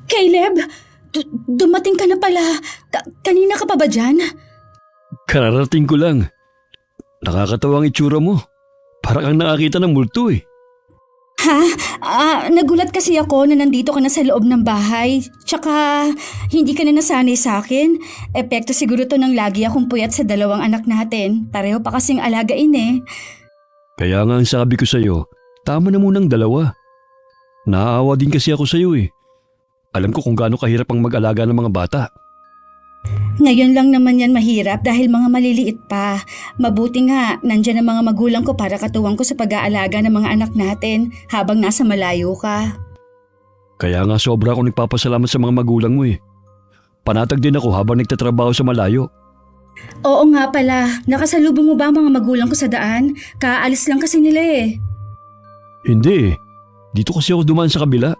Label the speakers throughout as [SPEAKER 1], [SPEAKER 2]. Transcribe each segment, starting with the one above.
[SPEAKER 1] Caleb, dumating ka na pala. Kanina ka pa ba dyan?
[SPEAKER 2] Kararating ko lang. Nakakatawang itsura mo. Para kang nakakita ng multo eh.
[SPEAKER 1] Nagulat kasi ako na nandito ka na sa loob ng bahay. Tsaka, hindi ka na nasanay sa akin. Epekto siguro to ng lagi akong puyat sa dalawang anak natin. Pareho pa kasing alagain eh.
[SPEAKER 2] Kaya nga ang sabi ko sa'yo, tama na munang dalawa. Naaawa din kasi ako sa'yo eh. Alam ko kung gaano kahirap ang mag-alaga ng mga bata.
[SPEAKER 1] Ngayon lang naman yan mahirap dahil mga maliliit pa. Mabuti nga, nandyan ang mga magulang ko para katuwang ko sa pag-aalaga ng mga anak natin habang nasa malayo ka.
[SPEAKER 2] Kaya nga sobra akong nagpapasalamat sa mga magulang mo eh. Panatag din ako habang nagtatrabaho sa malayo.
[SPEAKER 1] Oo nga pala, nakasalubong mo ba ang mga magulang ko sa daan? Kaalis lang kasi nila eh.
[SPEAKER 2] Hindi eh. Dito kasi ako dumaan sa kabila.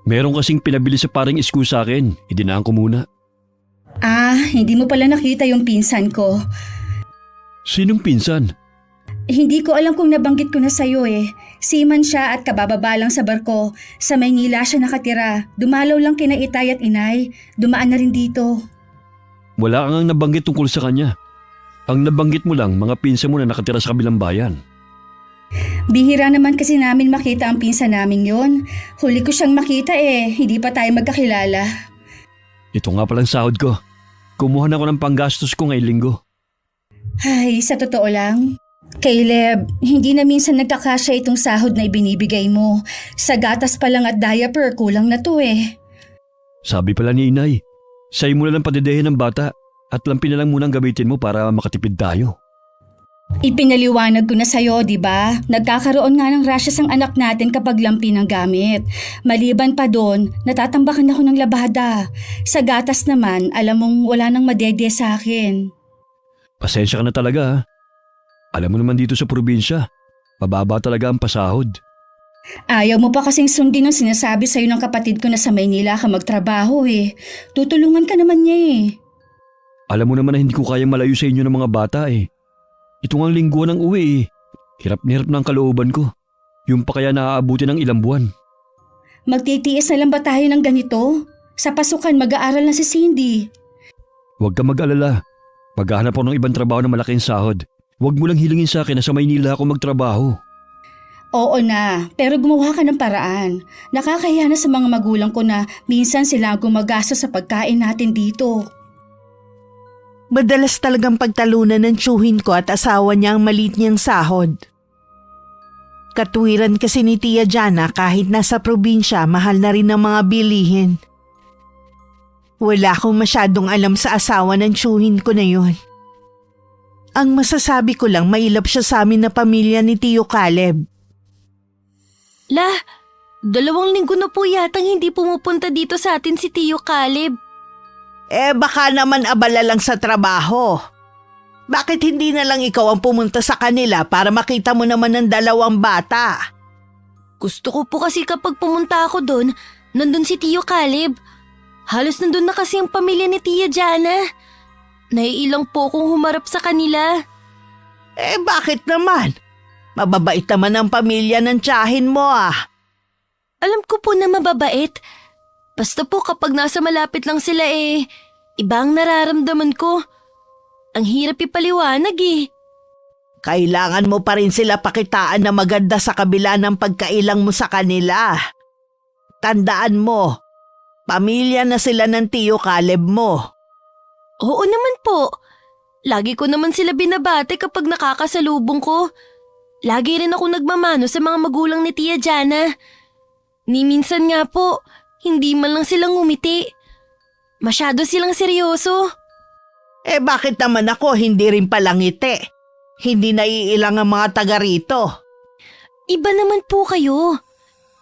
[SPEAKER 2] Meron kasing pinabili sa paring isko sa akin. Idinaan ko muna.
[SPEAKER 1] Hindi mo pala nakita yung pinsan ko.
[SPEAKER 2] Sinong pinsan?
[SPEAKER 1] Hindi ko alam kung nabanggit ko na sa'yo eh. Seaman siya at kabababa lang sa barko. Sa Maynila siya nakatira. Dumalaw lang kina Itay at Inay. Dumaan na rin dito.
[SPEAKER 2] Wala kang nabanggit tungkol sa kanya. Ang nabanggit mo lang mga pinsan mo na nakatira sa kabilang bayan.
[SPEAKER 1] Bihira naman kasi namin makita ang pinsan namin yon. Huli ko siyang makita eh. Hindi pa tayo magkakilala.
[SPEAKER 2] Ito nga palang sahod ko. Kumuha na ako ng panggastos ko ngayong linggo.
[SPEAKER 1] Ay, sa totoo lang, Caleb, hindi na minsan nagkakasya itong sahod na ibinibigay mo. Sa gatas pa lang at diaper, kulang na to eh.
[SPEAKER 2] Sabi pala ni Inay, sa'yo mo na lang padedehin ng bata at lampi na lang munang gamitin mo para makatipid tayo.
[SPEAKER 1] Ipinaliwanag ko na sa'yo, di ba? Nagkakaroon nga ng rashes ang anak natin kapag lampi ng gamit. Maliban pa doon, natatambakan ako ng labada. Sa gatas naman, alam mong wala nang madede sa akin.
[SPEAKER 2] Pasensya ka na talaga ha. Alam mo naman dito sa probinsya, mababa talaga ang pasahod.
[SPEAKER 1] Ayaw mo pa kasing sundin ang sinasabi sa'yo ng kapatid ko na sa Maynila ka magtrabaho eh. Tutulungan ka naman niya eh.
[SPEAKER 2] Alam mo naman na hindi ko kayang malayo sa inyo ng mga bata eh. Ito ngang linggo ng uwi eh. Hirap na hirap na ang kalooban ko. Yung pa kaya naaabuti ng ilang buwan.
[SPEAKER 1] Magtitiis na lang ba tayo ng ganito? Sa pasukan mag-aaral na si Cindy.
[SPEAKER 2] Huwag ka mag-alala. Maghahanap ako ng ibang trabaho na malaking sahod. Huwag mo lang hilingin sa akin na sa Maynila ako magtrabaho.
[SPEAKER 1] Oo na, pero gumawa ka ng paraan. Nakakahiya na sa mga magulang ko na minsan sila ang gumagastos sa pagkain natin dito.
[SPEAKER 3] Madalas talagang pagtalunan ng tiyuhin ko at asawa niya ang maliit niyang sahod. Katwiran kasi ni Tia Jana kahit nasa probinsya, mahal na rin ang mga bilihin. Wala akong masyadong alam sa asawa ng tiyuhin ko na yun. Ang masasabi ko lang, mailap siya sa amin na pamilya ni Tio Caleb.
[SPEAKER 4] 2 linggo na po yatang hindi pumupunta dito sa atin si Tio Caleb.
[SPEAKER 3] Baka naman abala lang sa trabaho. Bakit hindi na lang ikaw ang pumunta sa kanila para makita mo naman ng dalawang bata?
[SPEAKER 4] Gusto ko po kasi kapag pumunta ako doon, nandun si Tio Caleb. Halos nandun na kasi ang pamilya ni Tia Jana. Naiilang po kung humarap sa kanila.
[SPEAKER 3] Bakit naman? Mababait naman ang pamilya ng tiyahin mo ah.
[SPEAKER 4] Alam ko po na mababait. Basta po kapag nasa malapit lang sila iba ang nararamdaman ko. Ang hirap ipaliwanag eh.
[SPEAKER 3] Kailangan mo pa rin sila pakitaan na maganda sa kabila ng pagkailang mo sa kanila. Tandaan mo, pamilya na sila ng Tio Caleb mo.
[SPEAKER 4] Oo naman po. Lagi ko naman sila binabate kapag nakakasalubong ko. Lagi rin ako nagmamano sa mga magulang ni Tia Jana. Ni minsan nga po, hindi man lang silang ngumiti. Masyado silang seryoso.
[SPEAKER 3] Bakit naman ako hindi rin palangiti? Hindi naiilang ang mga taga rito.
[SPEAKER 4] Iba naman po kayo.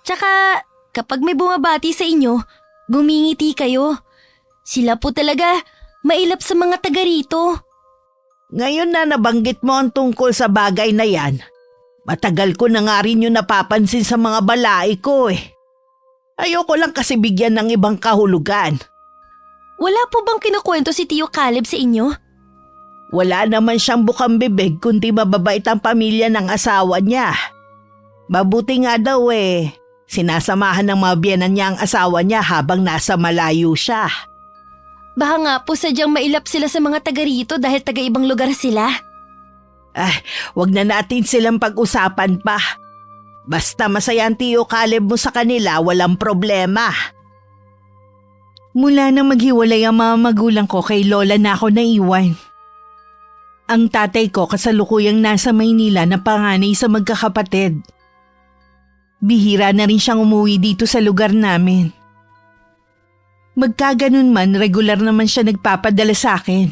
[SPEAKER 4] Tsaka kapag may bumabati sa inyo, gumingiti kayo. Sila po talaga mailap sa mga taga rito.
[SPEAKER 3] Ngayon na nabanggit mo ang tungkol sa bagay na yan, matagal ko na nga rin yung napapansin sa mga balai ko eh. Ayoko lang kasi bigyan ng ibang kahulugan.
[SPEAKER 4] Wala po bang kinukwento si Tio Caleb sa inyo?
[SPEAKER 3] Wala naman siyang bukang bibig kundi mababait ang pamilya ng asawa niya. Mabuti nga daw Sinasamahan ng mga biyenan niya ang asawa niya habang nasa malayo siya.
[SPEAKER 4] Baka nga po sadyang mailap sila sa mga taga rito dahil taga-ibang lugar sila.
[SPEAKER 3] Wag na natin silang pag-usapan pa. Basta masaya ang Tio Caleb mo sa kanila, walang problema. Mula nang maghiwalay ang mga magulang ko, kay Lola na ako naiwan. Ang tatay ko kasalukuyang nasa Maynila na panganay sa magkakapatid. Bihira na rin siyang umuwi dito sa lugar namin. Magkaganon man, regular naman siya nagpapadala sa akin.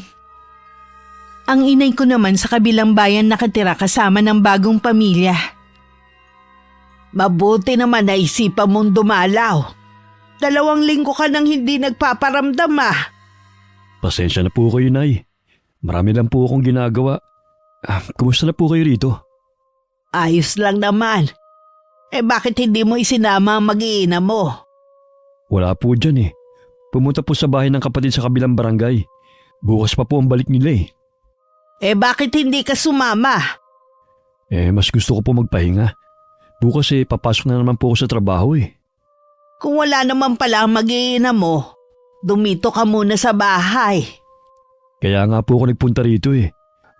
[SPEAKER 3] Ang inay ko naman sa kabilang bayan nakatira kasama ng bagong pamilya. Mabuti naman na isipan mong dumalaw. 2 linggo ka nang hindi nagpaparamdam
[SPEAKER 2] Pasensya na po kayo, Nay. Marami lang po akong ginagawa. Kumusta na po kayo rito?
[SPEAKER 3] Ayos lang naman. Bakit hindi mo isinama ang mag-iina mo?
[SPEAKER 2] Wala po dyan. Pumunta po sa bahay ng kapatid sa kabilang barangay. Bukas pa po ang balik nila.
[SPEAKER 3] Bakit hindi ka sumama?
[SPEAKER 2] Mas gusto ko po magpahinga. Bukas papasok na naman po ako sa trabaho.
[SPEAKER 3] Kung wala naman pala ang mag-iina mo, dumito ka muna sa bahay.
[SPEAKER 2] Kaya nga po ako nagpunta rito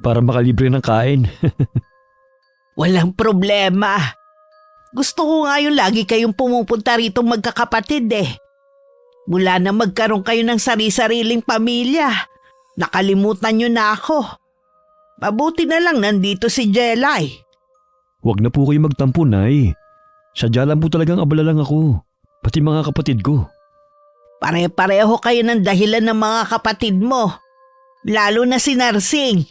[SPEAKER 2] para makalibre ng kain.
[SPEAKER 3] Walang problema. Gusto ko nga yung lagi kayong pumupunta rito magkakapatid Mula na magkaroon kayo ng sari-sariling pamilya, nakalimutan nyo na ako. Mabuti na lang nandito si Jelay.
[SPEAKER 2] Huwag na po kayo magtampo, Nay. Sadya lang po talagang abala lang ako, pati mga kapatid ko.
[SPEAKER 3] Pare-pareho kayo ng dahilan ng mga kapatid mo, lalo na si Narsing.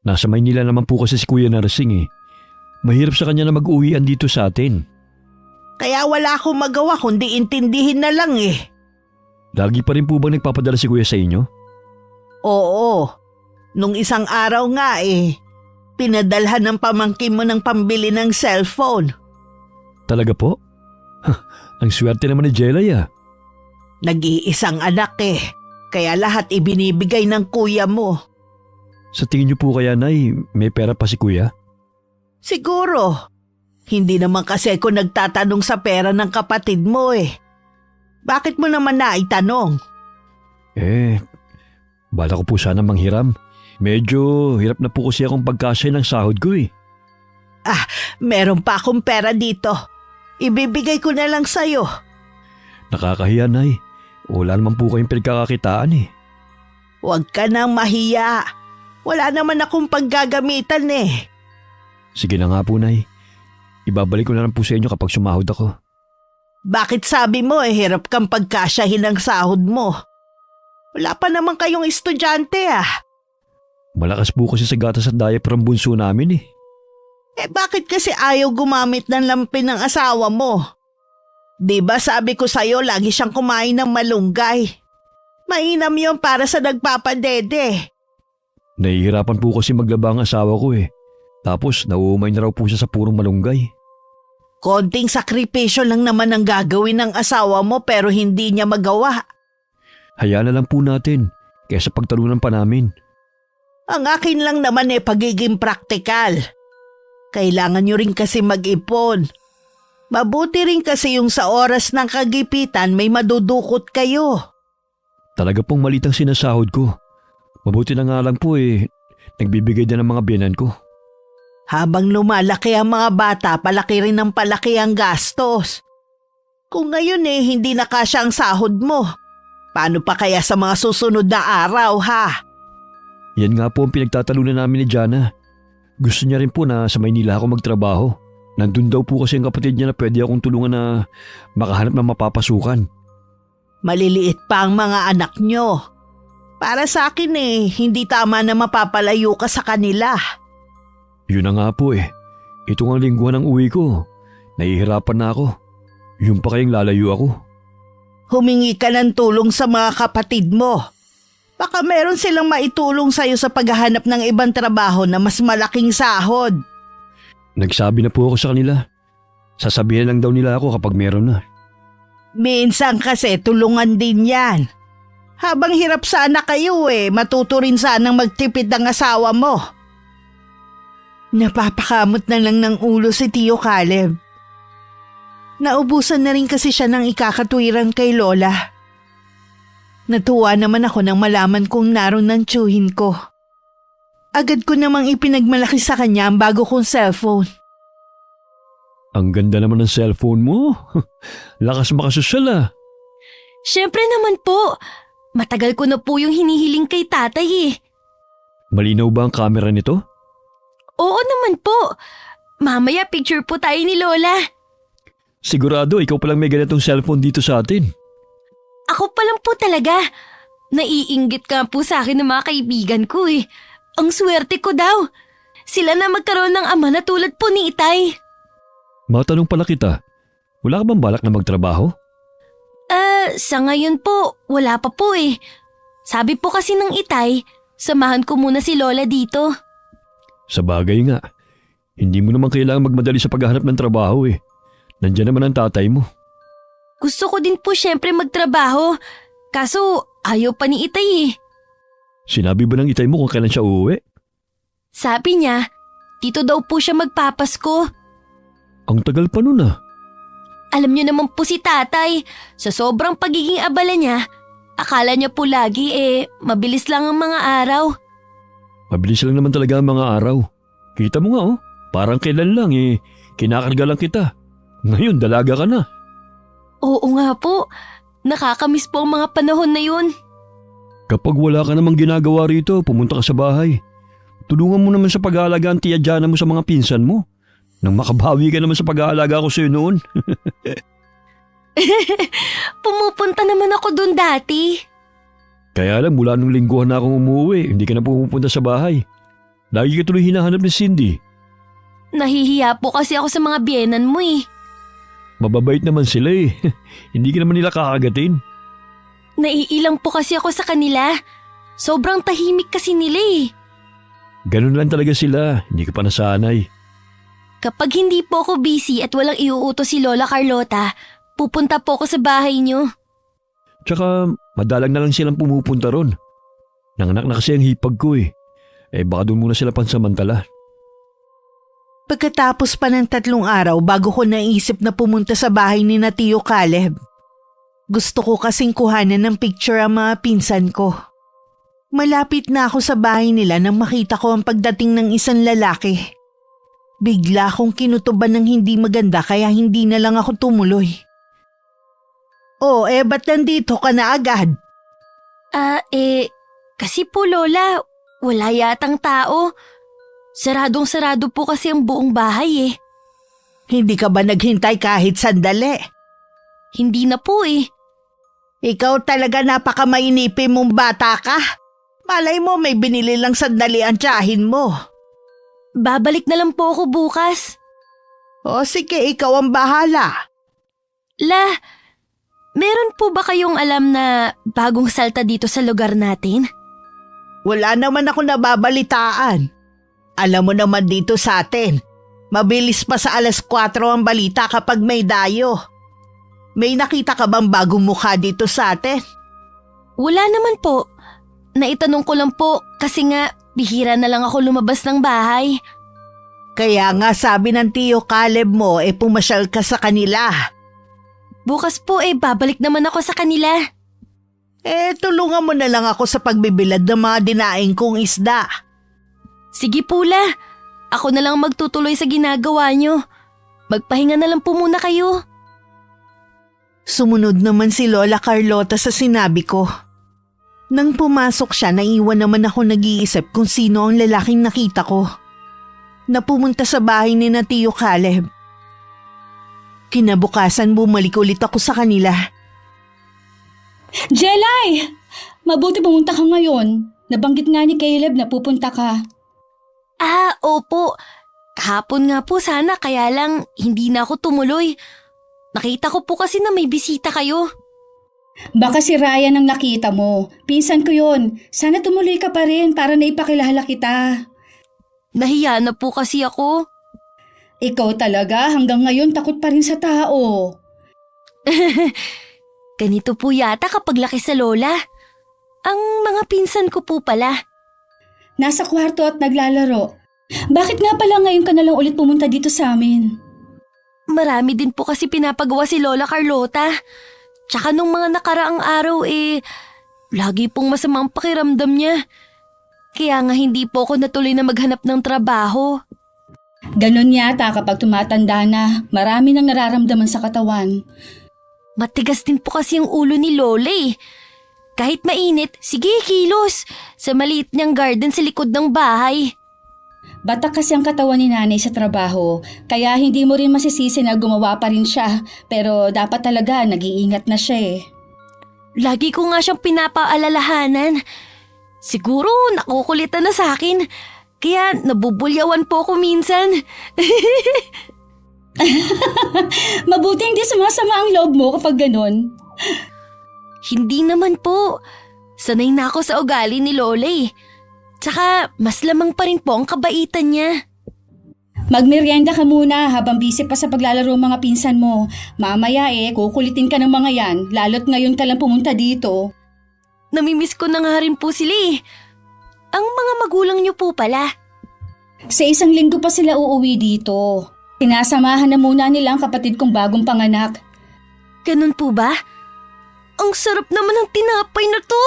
[SPEAKER 2] Nasa Maynila naman po kasi si Kuya Narsing Mahirap sa kanya na mag-uwian dito sa atin.
[SPEAKER 3] Kaya wala akong magawa kundi intindihin na lang
[SPEAKER 2] Lagi pa rin po bang nagpapadala si Kuya sa inyo?
[SPEAKER 3] Oo. Nung isang araw nga pinadalhan ng pamangkin mo ng pambili ng cellphone.
[SPEAKER 2] Talaga po? Ang swerte naman ni Jelay
[SPEAKER 3] Nag-iisang anak kaya lahat ibinibigay ng kuya mo.
[SPEAKER 2] Sa tingin niyo po kaya, Nay, may pera pa si Kuya?
[SPEAKER 3] Siguro. Hindi naman kasi ako nagtatanong sa pera ng kapatid mo Bakit mo naman naitanong?
[SPEAKER 2] Bala ko po sana manghiram. Medyo hirap na po kasi akong pagkasya ng sahod ko
[SPEAKER 3] Meron pa akong pera dito. Ibibigay ko na lang sa'yo.
[SPEAKER 2] Nakakahiya, Nay. Wala naman po kayong pinagkakakitaan
[SPEAKER 3] Huwag ka nang mahiya. Wala naman akong paggagamitan
[SPEAKER 2] Sige na nga po, Nay. Ibabalik ko na lang po sa inyo kapag sumahod ako.
[SPEAKER 3] Bakit sabi mo hirap kang pagkasyahin ang sahod mo? Wala pa naman kayong estudyante
[SPEAKER 2] Malakas po kasi sa gatas at diaper ang bunso namin
[SPEAKER 3] Bakit kasi ayaw gumamit ng lampin ng asawa mo? Diba sabi ko sa'yo lagi siyang kumain ng malunggay? Mainam yon para sa nagpapadede.
[SPEAKER 2] Nahihirapan po kasi maglaba ang asawa ko Tapos nauumay na raw po siya sa purong malunggay.
[SPEAKER 3] Konting sakripisyo lang naman ang gagawin ng asawa mo pero hindi niya magawa.
[SPEAKER 2] Hayaan na lang po natin kaysa pagtalunan pa namin.
[SPEAKER 3] Ang akin lang naman pagiging praktikal. Kailangan nyo rin kasi mag-ipon. Mabuti rin kasi yung sa oras ng kagipitan may madudukot kayo.
[SPEAKER 2] Talaga pong malit ang sinasahod ko. Mabuti na nga lang po nagbibigay din ng mga biyenan ko.
[SPEAKER 3] Habang lumalaki ang mga bata, palaki rin ng palaki ang gastos. Kung ngayon hindi na kasya ang sahod mo, paano pa kaya sa mga susunod na araw
[SPEAKER 2] Yan nga po ang pinagtatalunan namin ni Jana. Gusto niya rin po na sa Maynila ako magtrabaho. Nandun daw po kasi ang kapatid niya na pwede akong tulungan na makahanap ng mapapasukan.
[SPEAKER 3] Maliliit pa ang mga anak nyo. Para sa akin hindi tama na mapapalayo ka sa kanila.
[SPEAKER 2] Yun na nga po Ito nga lingguhan ng uwi ko. Nahihirapan na ako. Yung pa kayong lalayo ako.
[SPEAKER 3] Humingi ka ng tulong sa mga kapatid mo. Baka meron silang maitulong sa'yo sa paghahanap ng ibang trabaho na mas malaking sahod.
[SPEAKER 2] Nagsabi na po ako sa kanila. Sasabihin lang daw nila ako kapag meron na.
[SPEAKER 3] Minsan kasi tulungan din yan. Habang hirap sana kayo matuto rin sanang magtipid ng asawa mo. Napapakamot na lang ng ulo si Tio Caleb. Naubusan na rin kasi siya ng ikakatwiran kay Lola. Natuwa naman ako nang malaman kong naroon ng tiyuhin ko. Agad ko namang ipinagmalaki sa kanya ang bago kong cellphone.
[SPEAKER 2] Ang ganda naman ng cellphone mo. Lakas makasosyal ah.
[SPEAKER 4] Siyempre naman po. Matagal ko na po yung hinihiling kay tatay eh.
[SPEAKER 2] Malinaw ba ang camera nito?
[SPEAKER 4] Oo naman po. Mamaya picture po tayo ni Lola.
[SPEAKER 2] Sigurado ikaw palang may ganitong cellphone dito sa atin.
[SPEAKER 4] Ako pa lang po talaga. Naiinggit ka po sa akin ng mga kaibigan ko eh. Ang swerte ko daw. Sila na magkaroon ng ama na tulad po ni Itay.
[SPEAKER 2] Matanong pala kita, wala ka bang balak na magtrabaho?
[SPEAKER 4] Sa ngayon po, wala pa po eh. Sabi po kasi ng Itay, samahan ko muna si Lola dito.
[SPEAKER 2] Sa bagay nga, hindi mo naman kailangan magmadali sa paghahanap ng trabaho eh. Nandiyan naman ang tatay mo.
[SPEAKER 4] Gusto ko din po syempre magtrabaho, kaso ayaw pa ni Itay eh.
[SPEAKER 2] Sinabi ba ng itay mo kung kailan siya uuwi?
[SPEAKER 4] Sabi niya, dito daw po siya magpapasko.
[SPEAKER 2] Ang tagal pa nun ah.
[SPEAKER 4] Alam niyo naman po si tatay, sa sobrang pagiging abala niya, akala niya po lagi mabilis lang ang mga araw.
[SPEAKER 2] Mabilis lang naman talaga ang mga araw. Kita mo nga oh, parang kailan lang kinakarga lang kita. Ngayon dalaga ka na.
[SPEAKER 4] Oo nga po, nakakamiss po ang mga panahon na yun.
[SPEAKER 2] Kapag wala ka namang ginagawa rito, pumunta ka sa bahay. Tulungan mo naman sa pag-aalaga ang tiya Jana mo sa mga pinsan mo. Nang makabawi ka naman sa pag-aalaga ko sa'yo noon.
[SPEAKER 4] Pumupunta naman ako dun dati.
[SPEAKER 2] Kaya lang mula nung lingguhan na akong umuwi, hindi ka na pumupunta sa bahay. Lagi ka tuloy hinahanap ni Cindy.
[SPEAKER 4] Nahihiya po kasi ako sa mga biyenan mo eh.
[SPEAKER 2] Mababait naman sila eh. Hindi ka naman nila kakagatin.
[SPEAKER 4] Naiilang po kasi ako sa kanila. Sobrang tahimik kasi nila eh.
[SPEAKER 2] Ganun lang talaga sila, hindi ka pa nasanay.
[SPEAKER 4] Kapag hindi po ako busy at walang iuutos si Lola Carlota, pupunta po ako sa bahay niyo.
[SPEAKER 2] Tsaka madalang na lang silang pumupunta ron. Nanganak na kasi ang hipag ko eh. Baka doon muna sila pansamantala.
[SPEAKER 3] Pagkatapos pa ng 3 araw bago ko naisip na pumunta sa bahay ni na Tio Caleb. Gusto ko kasing kuhanan ng picture ang mga pinsan ko. Malapit na ako sa bahay nila nang makita ko ang pagdating ng isang lalaki. Bigla akong kinutuban ng hindi maganda kaya hindi na lang ako tumuloy. Ba't nandito ka na agad?
[SPEAKER 4] Kasi po Lola, wala yatang tao. Saradong-sarado po kasi ang buong bahay eh.
[SPEAKER 3] Hindi ka ba naghintay kahit sandali?
[SPEAKER 4] Hindi na po eh.
[SPEAKER 3] Ikaw talaga napakamainipin mong bata ka. Malay mo may binili lang sandali ang tiyahin mo.
[SPEAKER 4] Babalik na lang po ako bukas.
[SPEAKER 3] Sige, ikaw ang bahala.
[SPEAKER 4] La, meron po ba kayong alam na bagong salta dito sa lugar natin?
[SPEAKER 3] Wala naman ako nababalitaan. Alam mo naman dito sa atin, mabilis pa sa 4:00 ang balita kapag may dayo. May nakita ka bang bagong mukha dito sa atin?
[SPEAKER 4] Wala naman po. Naitanong ko lang po kasi nga bihira na lang ako lumabas ng bahay.
[SPEAKER 3] Kaya nga sabi ng Tio Caleb mo pumasyal ka sa kanila.
[SPEAKER 4] Bukas po babalik naman ako sa kanila.
[SPEAKER 3] Tulungan mo na lang ako sa pagbibilad ng mga dinaing kong isda.
[SPEAKER 4] Sige po La, ako na lang magtutuloy sa ginagawa nyo. Magpahinga na lang po muna kayo.
[SPEAKER 3] Sumunod naman si Lola Carlota sa sinabi ko. Nang pumasok siya, naiwan naman ako nag-iisip kung sino ang lalaking nakita ko. Napumunta sa bahay ni na Tio Caleb. Kinabukasan bumalik ulit ako sa kanila.
[SPEAKER 1] Jelay! Mabuti pumunta ka ngayon. Nabanggit nga ni Caleb na pupunta ka.
[SPEAKER 4] Opo. Kahapon nga po sana kaya lang hindi na ako tumuloy. Nakita ko po kasi na may bisita kayo.
[SPEAKER 1] Baka si Ryan ang nakita mo. Pinsan ko yun. Sana tumuloy ka pa rin para naipakilala kita.
[SPEAKER 4] Nahiya na po kasi ako.
[SPEAKER 1] Ikaw talaga hanggang ngayon takot pa rin sa tao.
[SPEAKER 4] Ganito po yata kapag laki sa lola. Ang mga pinsan ko po pala.
[SPEAKER 1] Nasa kwarto at naglalaro. Bakit nga pala ngayon ka na lang ulit pumunta dito sa amin?
[SPEAKER 4] marami din po kasi pinapagawa si Lola Carlota. Tsaka nung mga nakaraang araw lagi pong masamang pakiramdam niya. Kaya nga hindi po ako natuloy na maghanap ng trabaho.
[SPEAKER 1] Ganon yata kapag tumatanda na, marami nang nararamdaman sa katawan.
[SPEAKER 4] Matigas din po kasi yung ulo ni Lola eh. Kahit mainit, sige kilos. Sa maliit niyang garden sa likod ng bahay.
[SPEAKER 1] Batak kasi ang katawan ni nanay sa trabaho, kaya hindi mo rin masisisi na gumawa pa rin siya. Pero dapat talaga nag-iingat na siya eh.
[SPEAKER 4] Lagi ko nga siyang pinapaalalahanan. Siguro nakukulitan na sa akin. Kaya nabubulyawan po ako minsan.
[SPEAKER 1] Mabuti hindi sumasama ang loob mo kapag ganon.
[SPEAKER 4] Hindi naman po. Sanay na ako sa ugali ni Lola eh. Tsaka mas lamang pa rin po ang kabaitan niya.
[SPEAKER 1] Magmerienda ka muna habang busy pa sa paglalaro mga pinsan mo. Mamaya kukulitin ka ng mga yan, lalo't ngayon ka lang pumunta dito.
[SPEAKER 4] Namimiss ko na nga rin po sila eh. Ang mga magulang niyo po pala.
[SPEAKER 1] Sa 1 linggo pa sila uuwi dito. Sinasamahan na muna nila ang kapatid kong bagong panganak.
[SPEAKER 4] Ganun po ba? Ang sarap naman ng tinapay na to.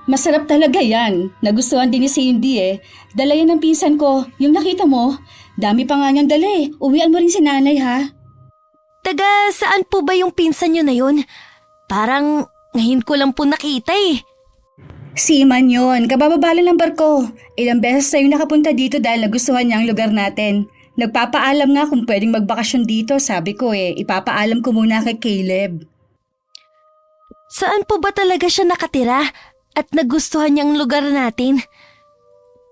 [SPEAKER 1] Masarap talaga yan. Nagustuhan din ni Cindy eh. Dala yan ng pinsan ko. Yung nakita mo, dami pa nga niyang dala eh. Uwian mo rin si nanay ha.
[SPEAKER 4] Taga saan po ba yung pinsan niyo na yun? Parang ngayon ko lang po nakita eh.
[SPEAKER 1] Seaman yun. Kabababalan ng barko. Ilang beses sa'yo nakapunta dito dahil nagustuhan niya ang lugar natin. Nagpapaalam nga kung pwedeng magbakasyon dito. Sabi ko ipapaalam ko muna kay Caleb.
[SPEAKER 4] Saan po ba talaga siya nakatira? At nagustuhan niyang lugar natin.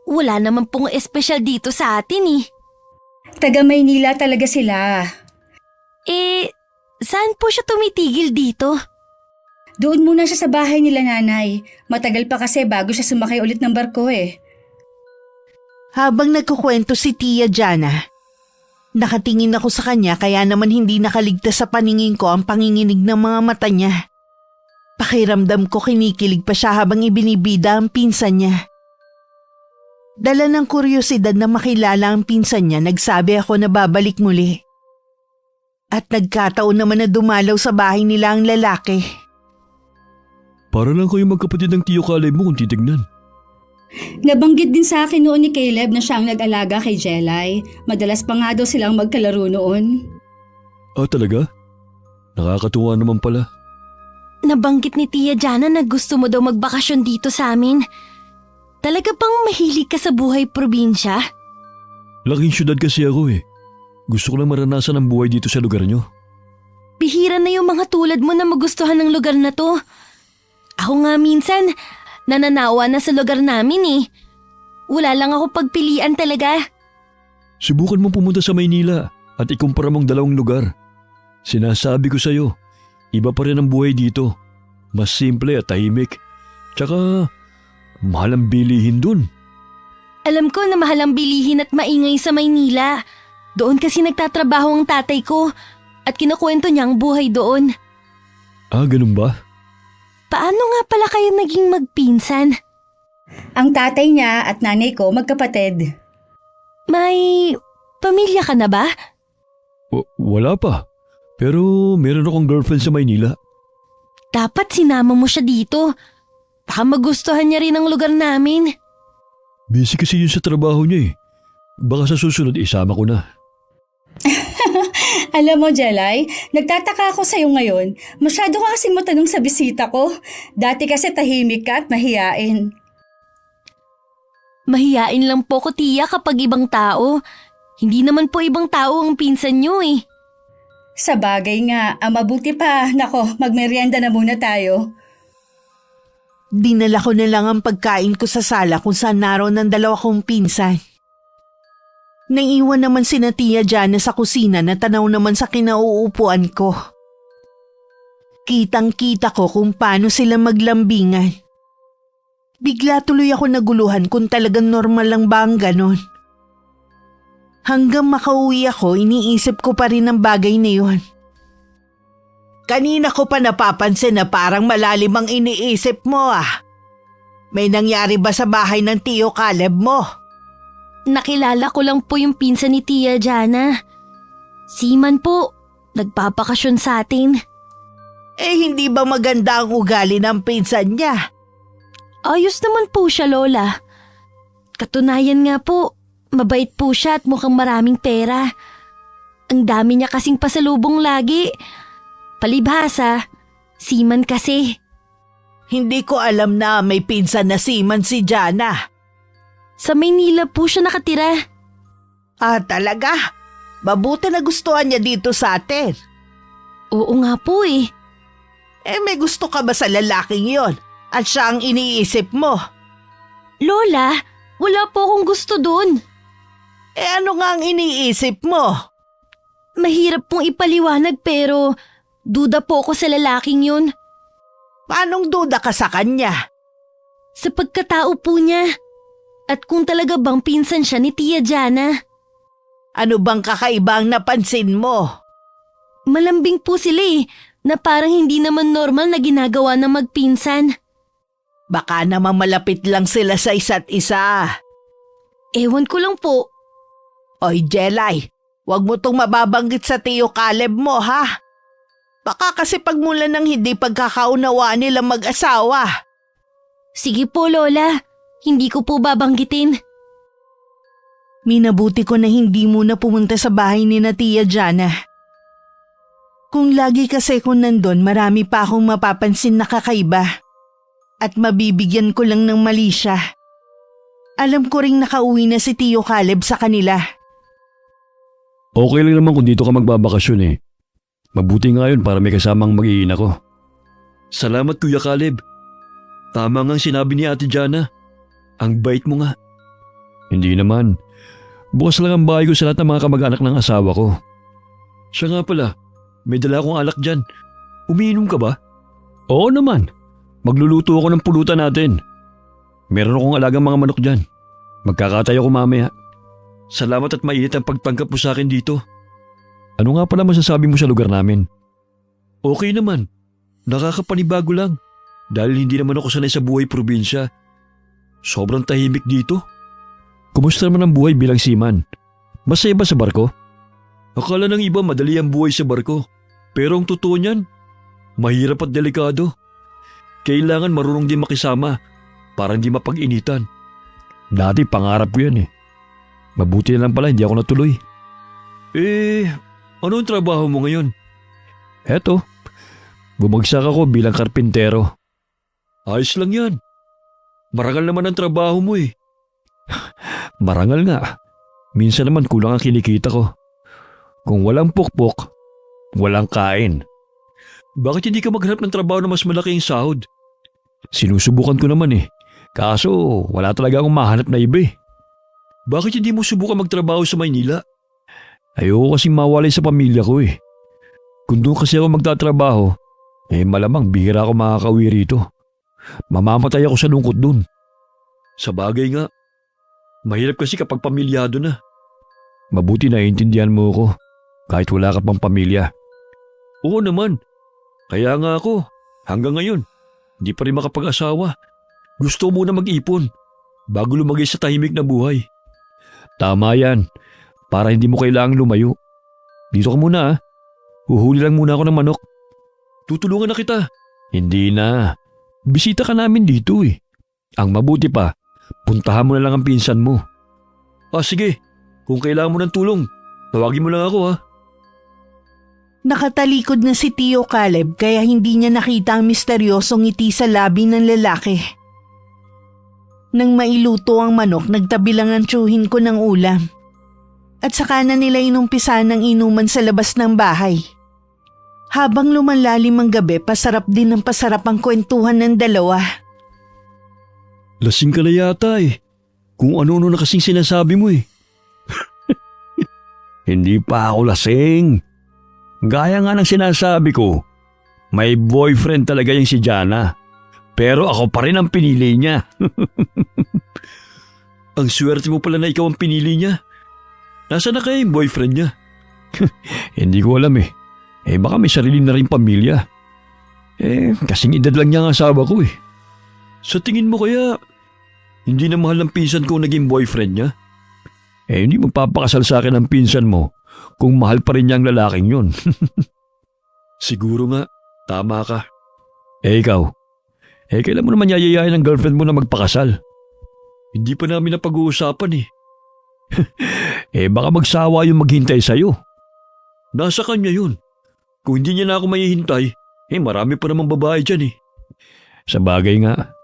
[SPEAKER 4] Wala naman pong espesyal dito sa atin eh.
[SPEAKER 1] Taga Maynila talaga sila.
[SPEAKER 4] Saan po siya tumitigil dito?
[SPEAKER 1] Doon muna siya sa bahay nila nanay. Matagal pa kasi bago siya sumakay ulit ng barko eh.
[SPEAKER 3] Habang nagkukwento si Tia Jana, nakatingin ako sa kanya kaya naman hindi nakaligtas sa paningin ko ang panginginig ng mga mata niya. Pakiramdam ko kinikilig pa siya habang ibinibida ang pinsan niya. Dala ng kuryosidad na makilala ang pinsan niya, nagsabi ako na babalik muli. At nagkataon naman na dumalaw sa bahay nila ang lalaki.
[SPEAKER 2] Para lang kayo magkapatid ng tiyo Caleb mo kung titignan.
[SPEAKER 1] Nabanggit din sa akin noon ni Caleb na siya ang nag-alaga kay Jelay. Madalas pa nga daw silang magkalaro noon.
[SPEAKER 2] Ah, talaga? Nakakatuwa naman pala.
[SPEAKER 4] Nabanggit ni Tia Jana na gusto mo daw magbakasyon dito sa amin. Talaga bang mahilig ka sa buhay probinsya?
[SPEAKER 2] Laking syudad kasi ako eh. Gusto ko lang maranasan ang buhay dito sa lugar nyo.
[SPEAKER 4] Bihira na yung mga tulad mo na magustuhan ng lugar na to. Ako nga minsan, nananawa na sa lugar namin eh. Wala lang ako pagpilian talaga.
[SPEAKER 2] Subukan mo pumunta sa Maynila at ikumpara mong 2 lugar. Sinasabi ko sa'yo, iba pa rin ang buhay dito. Mas simple at tahimik. Tsaka, mahal ang bilihin dun.
[SPEAKER 4] Alam ko na mahal ang bilihin at maingay sa Maynila. Doon kasi nagtatrabaho ang tatay ko at kinukwento niya ang buhay doon.
[SPEAKER 2] Ah, ganun ba?
[SPEAKER 4] Paano nga pala kayo naging magpinsan?
[SPEAKER 1] Ang tatay niya at nanay ko magkapatid.
[SPEAKER 4] May pamilya ka na ba?
[SPEAKER 2] Wala pa. Pero meron akong girlfriend sa Maynila.
[SPEAKER 4] Dapat sinama mo siya dito. Baka magustuhan niya rin ang lugar namin.
[SPEAKER 2] Busy kasi yun sa trabaho niya eh. Baka sa susunod isama ko na.
[SPEAKER 1] Alam mo, Jelay, nagtataka ako sa'yo ngayon. Masyado ka kasing matanong sa bisita ko. Dati kasi tahimik ka at mahiyain.
[SPEAKER 4] Mahiyain lang po ko, Tia, kapag ibang tao. Hindi naman po ibang tao ang pinsan niyo eh.
[SPEAKER 1] Sa bagay nga, mabuti pa. Nako, magmerienda na muna tayo.
[SPEAKER 3] Dinala ko na lang ang pagkain ko sa sala kung saan naroon ang 2 kong pinsan. Naiwan naman sina Tia Jana sa kusina na tanaw naman sa kinauupuan ko. Kitang-kita ko kung paano sila maglambingan. Bigla tuloy ako naguluhan kung talagang normal lang ba ang ganon. Hanggang makauwi ako, iniisip ko pa rin ang bagay na yun. Kanina ko pa napapansin na parang malalim ang iniisip mo ah. May nangyari ba sa bahay ng tiyo Caleb mo?
[SPEAKER 4] Nakilala ko lang po yung pinsan ni Tia Jana. Seaman po, nagpapakasyon sa atin.
[SPEAKER 3] Hindi ba maganda ang ugali ng pinsan niya?
[SPEAKER 4] Ayos naman po siya, Lola. Katunayan nga po, mabait po siya at mukhang maraming pera. Ang dami niya kasing pasalubong lagi. Palibhasa, seaman kasi.
[SPEAKER 3] Hindi ko alam na may pinsan na seaman si Jana.
[SPEAKER 4] Sa Maynila po siya nakatira.
[SPEAKER 3] Talaga? Mabuti na gustuhan niya dito sa atin.
[SPEAKER 4] Oo nga po eh.
[SPEAKER 3] May gusto ka ba sa lalaking yon? At siya ang iniisip mo?
[SPEAKER 4] Lola, wala po akong gusto dun.
[SPEAKER 3] Ano nga ang iniisip mo?
[SPEAKER 4] Mahirap pong ipaliwanag pero duda po ako sa lalaking yun.
[SPEAKER 3] Paanong duda ka sa kanya?
[SPEAKER 4] Sa pagkatao po niya. At kung talaga bang pinsan siya ni Tia Jana.
[SPEAKER 3] Ano bang kakaiba ang napansin mo?
[SPEAKER 4] Malambing po sila eh, na parang hindi naman normal na ginagawa ng magpinsan.
[SPEAKER 3] Baka naman malapit lang sila sa isa't isa.
[SPEAKER 4] Ewan ko lang po.
[SPEAKER 3] Oy, Jelay, wag mo tong mababanggit sa Tio Caleb mo, ha? Baka kasi pagmula ng hindi pagkakaunawaan nila mag-asawa.
[SPEAKER 4] Sige po, Lola. Hindi ko po babanggitin.
[SPEAKER 3] Minabuti ko na hindi muna pumunta sa bahay ni na Tia Jana. Kung lagi kasi kung nandun, marami pa akong mapapansin na kakaiba. At mabibigyan ko lang ng mali siya. Alam ko ring nakauwi na si Tio Caleb sa kanila.
[SPEAKER 2] Okay lang naman kung dito ka magbabakasyon eh. Mabuti nga yun para may kasamang mag-iina ko. Salamat Kuya Caleb. Tama nga ang sinabi ni Ate Jana. Ang bait mo nga. Hindi naman. Bukas lang ang bahay ko sa lahat ng mga kamag-anak ng asawa ko. Siya nga pala, may dala akong alak dyan. Umiinom ka ba? Oo naman. Magluluto ako ng pulutan natin. Meron akong alagang mga manok dyan. Magkakatayo ko mamaya. Salamat at mainit ang pagtanggap mo sa akin dito. Ano nga pala masasabi mo sa lugar namin? Okay naman. Nakakapanibago lang. Dahil hindi naman ako sanay sa buhay probinsya. Sobrang tahimik dito. Kumusta naman ang buhay bilang seaman? Masaya ba sa barko? Akala ng iba madali ang buhay sa barko. Pero ang totoo niyan, mahirap at delikado. Kailangan marunong din makisama para hindi mapag-initan. Dati pangarap ko yan eh. Mabuti na lang pala hindi ako natuloy. Ano ang trabaho mo ngayon? Eto, bumagsak ako bilang karpintero. Ayos lang yan. Marangal naman ang trabaho mo eh. Marangal nga. Minsan naman kulang ang kinikita ko. Kung walang pukpok, walang kain. Bakit hindi ka maghanap ng trabaho na mas malaking sahod? Sinusubukan ko naman eh. Kaso wala talaga akong mahanap na iba eh. Bakit hindi mo subukan magtrabaho sa Maynila? Ayoko kasing mawalay sa pamilya ko eh. Kung doon kasi ako magtatrabaho, malamang bihira ako makakauwi rito. Mamamatay ako sa lungkot doon. Sa bagay nga, mahirap kasi kapag pamilyado na. Mabuti naiintindihan mo ako kahit wala ka pang pamilya. Oo naman. Kaya nga ako, hanggang ngayon, hindi pa rin makapag-asawa. Gusto muna mag-ipon bago lumagay sa tahimik na buhay. Tama yan, para hindi mo kailangang lumayo. Dito ka muna ah. Huhuli lang muna ako ng manok. Tutulungan na kita. Hindi na. Bisita ka namin dito eh. Ang mabuti pa, puntahan mo na lang ang pinsan mo. Sige. Kung kailangan mo ng tulong, tawagin mo lang ako ha.
[SPEAKER 3] Nakatalikod na si Tio Caleb kaya hindi niya nakita ang misteryosong ngiti sa labi ng lalaki. Nang mailuto ang manok, nagtabi lang ang tsuhin ko ng ulam. At saka na nila inumpisa ng inuman sa labas ng bahay. Habang lumalalim ang gabi, pasarap din ang pasarap ang kwentuhan ng dalawa.
[SPEAKER 2] Lasing ka na yata eh. Kung ano-ano na kasing sinasabi mo eh. Hindi pa ako lasing. Gaya nga ng sinasabi ko, may boyfriend talaga yung si Jana. Pero ako pa rin ang pinili niya. Ang swerte mo pala na ikaw ang pinili niya. Nasaan na kaya yung boyfriend niya? Hindi ko alam eh. Baka may sarili na rin pamilya. Kasing edad lang niya ang asawa ko eh. Sa tingin mo kaya, hindi na mahal ng pinsan ko naging boyfriend niya? Hindi magpapakasal sa akin ang pinsan mo kung mahal pa rin niya ang lalaking yun. Siguro nga, tama ka. Ikaw, kailan mo naman yayayain ang girlfriend mo na magpakasal? Hindi pa namin napag-uusapan eh. Baka magsawa yung maghintay sa'yo. Nasa kanya yun. Kung hindi niya na ako mahihintay, marami pa namang babae dyan eh. Sa bagay nga,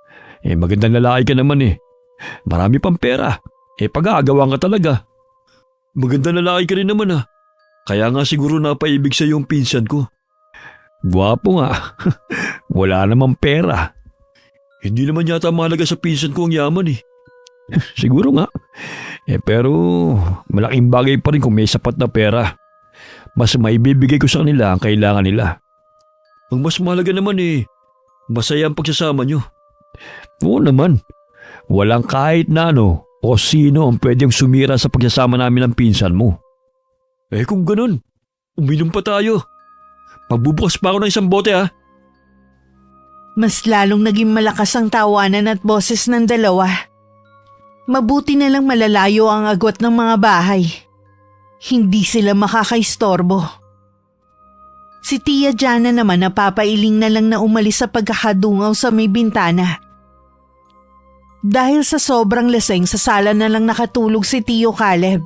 [SPEAKER 2] magandang lalaki ka naman eh. Marami pang pera. Pag-aagawan ka talaga. Magandang lalaki ka rin naman ah. Kaya nga siguro napaibig sa'yo yung pinsan ko. Gwapo nga. Wala namang pera. Hindi naman yata mahalaga sa pinsan ko ang yaman eh. Siguro nga. Pero malaking bagay pa rin kung may sapat na pera. Mas maibibigay ko sa kanila ang kailangan nila. Ang mas mahalaga naman masaya ang pagsasama nyo. Oo naman. Walang kahit na ano o sino ang pwedeng sumira sa pagsasama namin ng pinsan mo. Kung ganun, uminom pa tayo. Magbubukas pa ako ng isang bote ha.
[SPEAKER 3] Mas lalong naging malakas ang tawanan at boses ng dalawa. Mabuti na lang malalayo ang agwat ng mga bahay. Hindi sila makakaistorbo. Si Tia Jana naman napapailing na lang na umalis sa pagkakadungaw sa may bintana. Dahil sa sobrang laseng sa sala na lang nakatulog si Tio Caleb.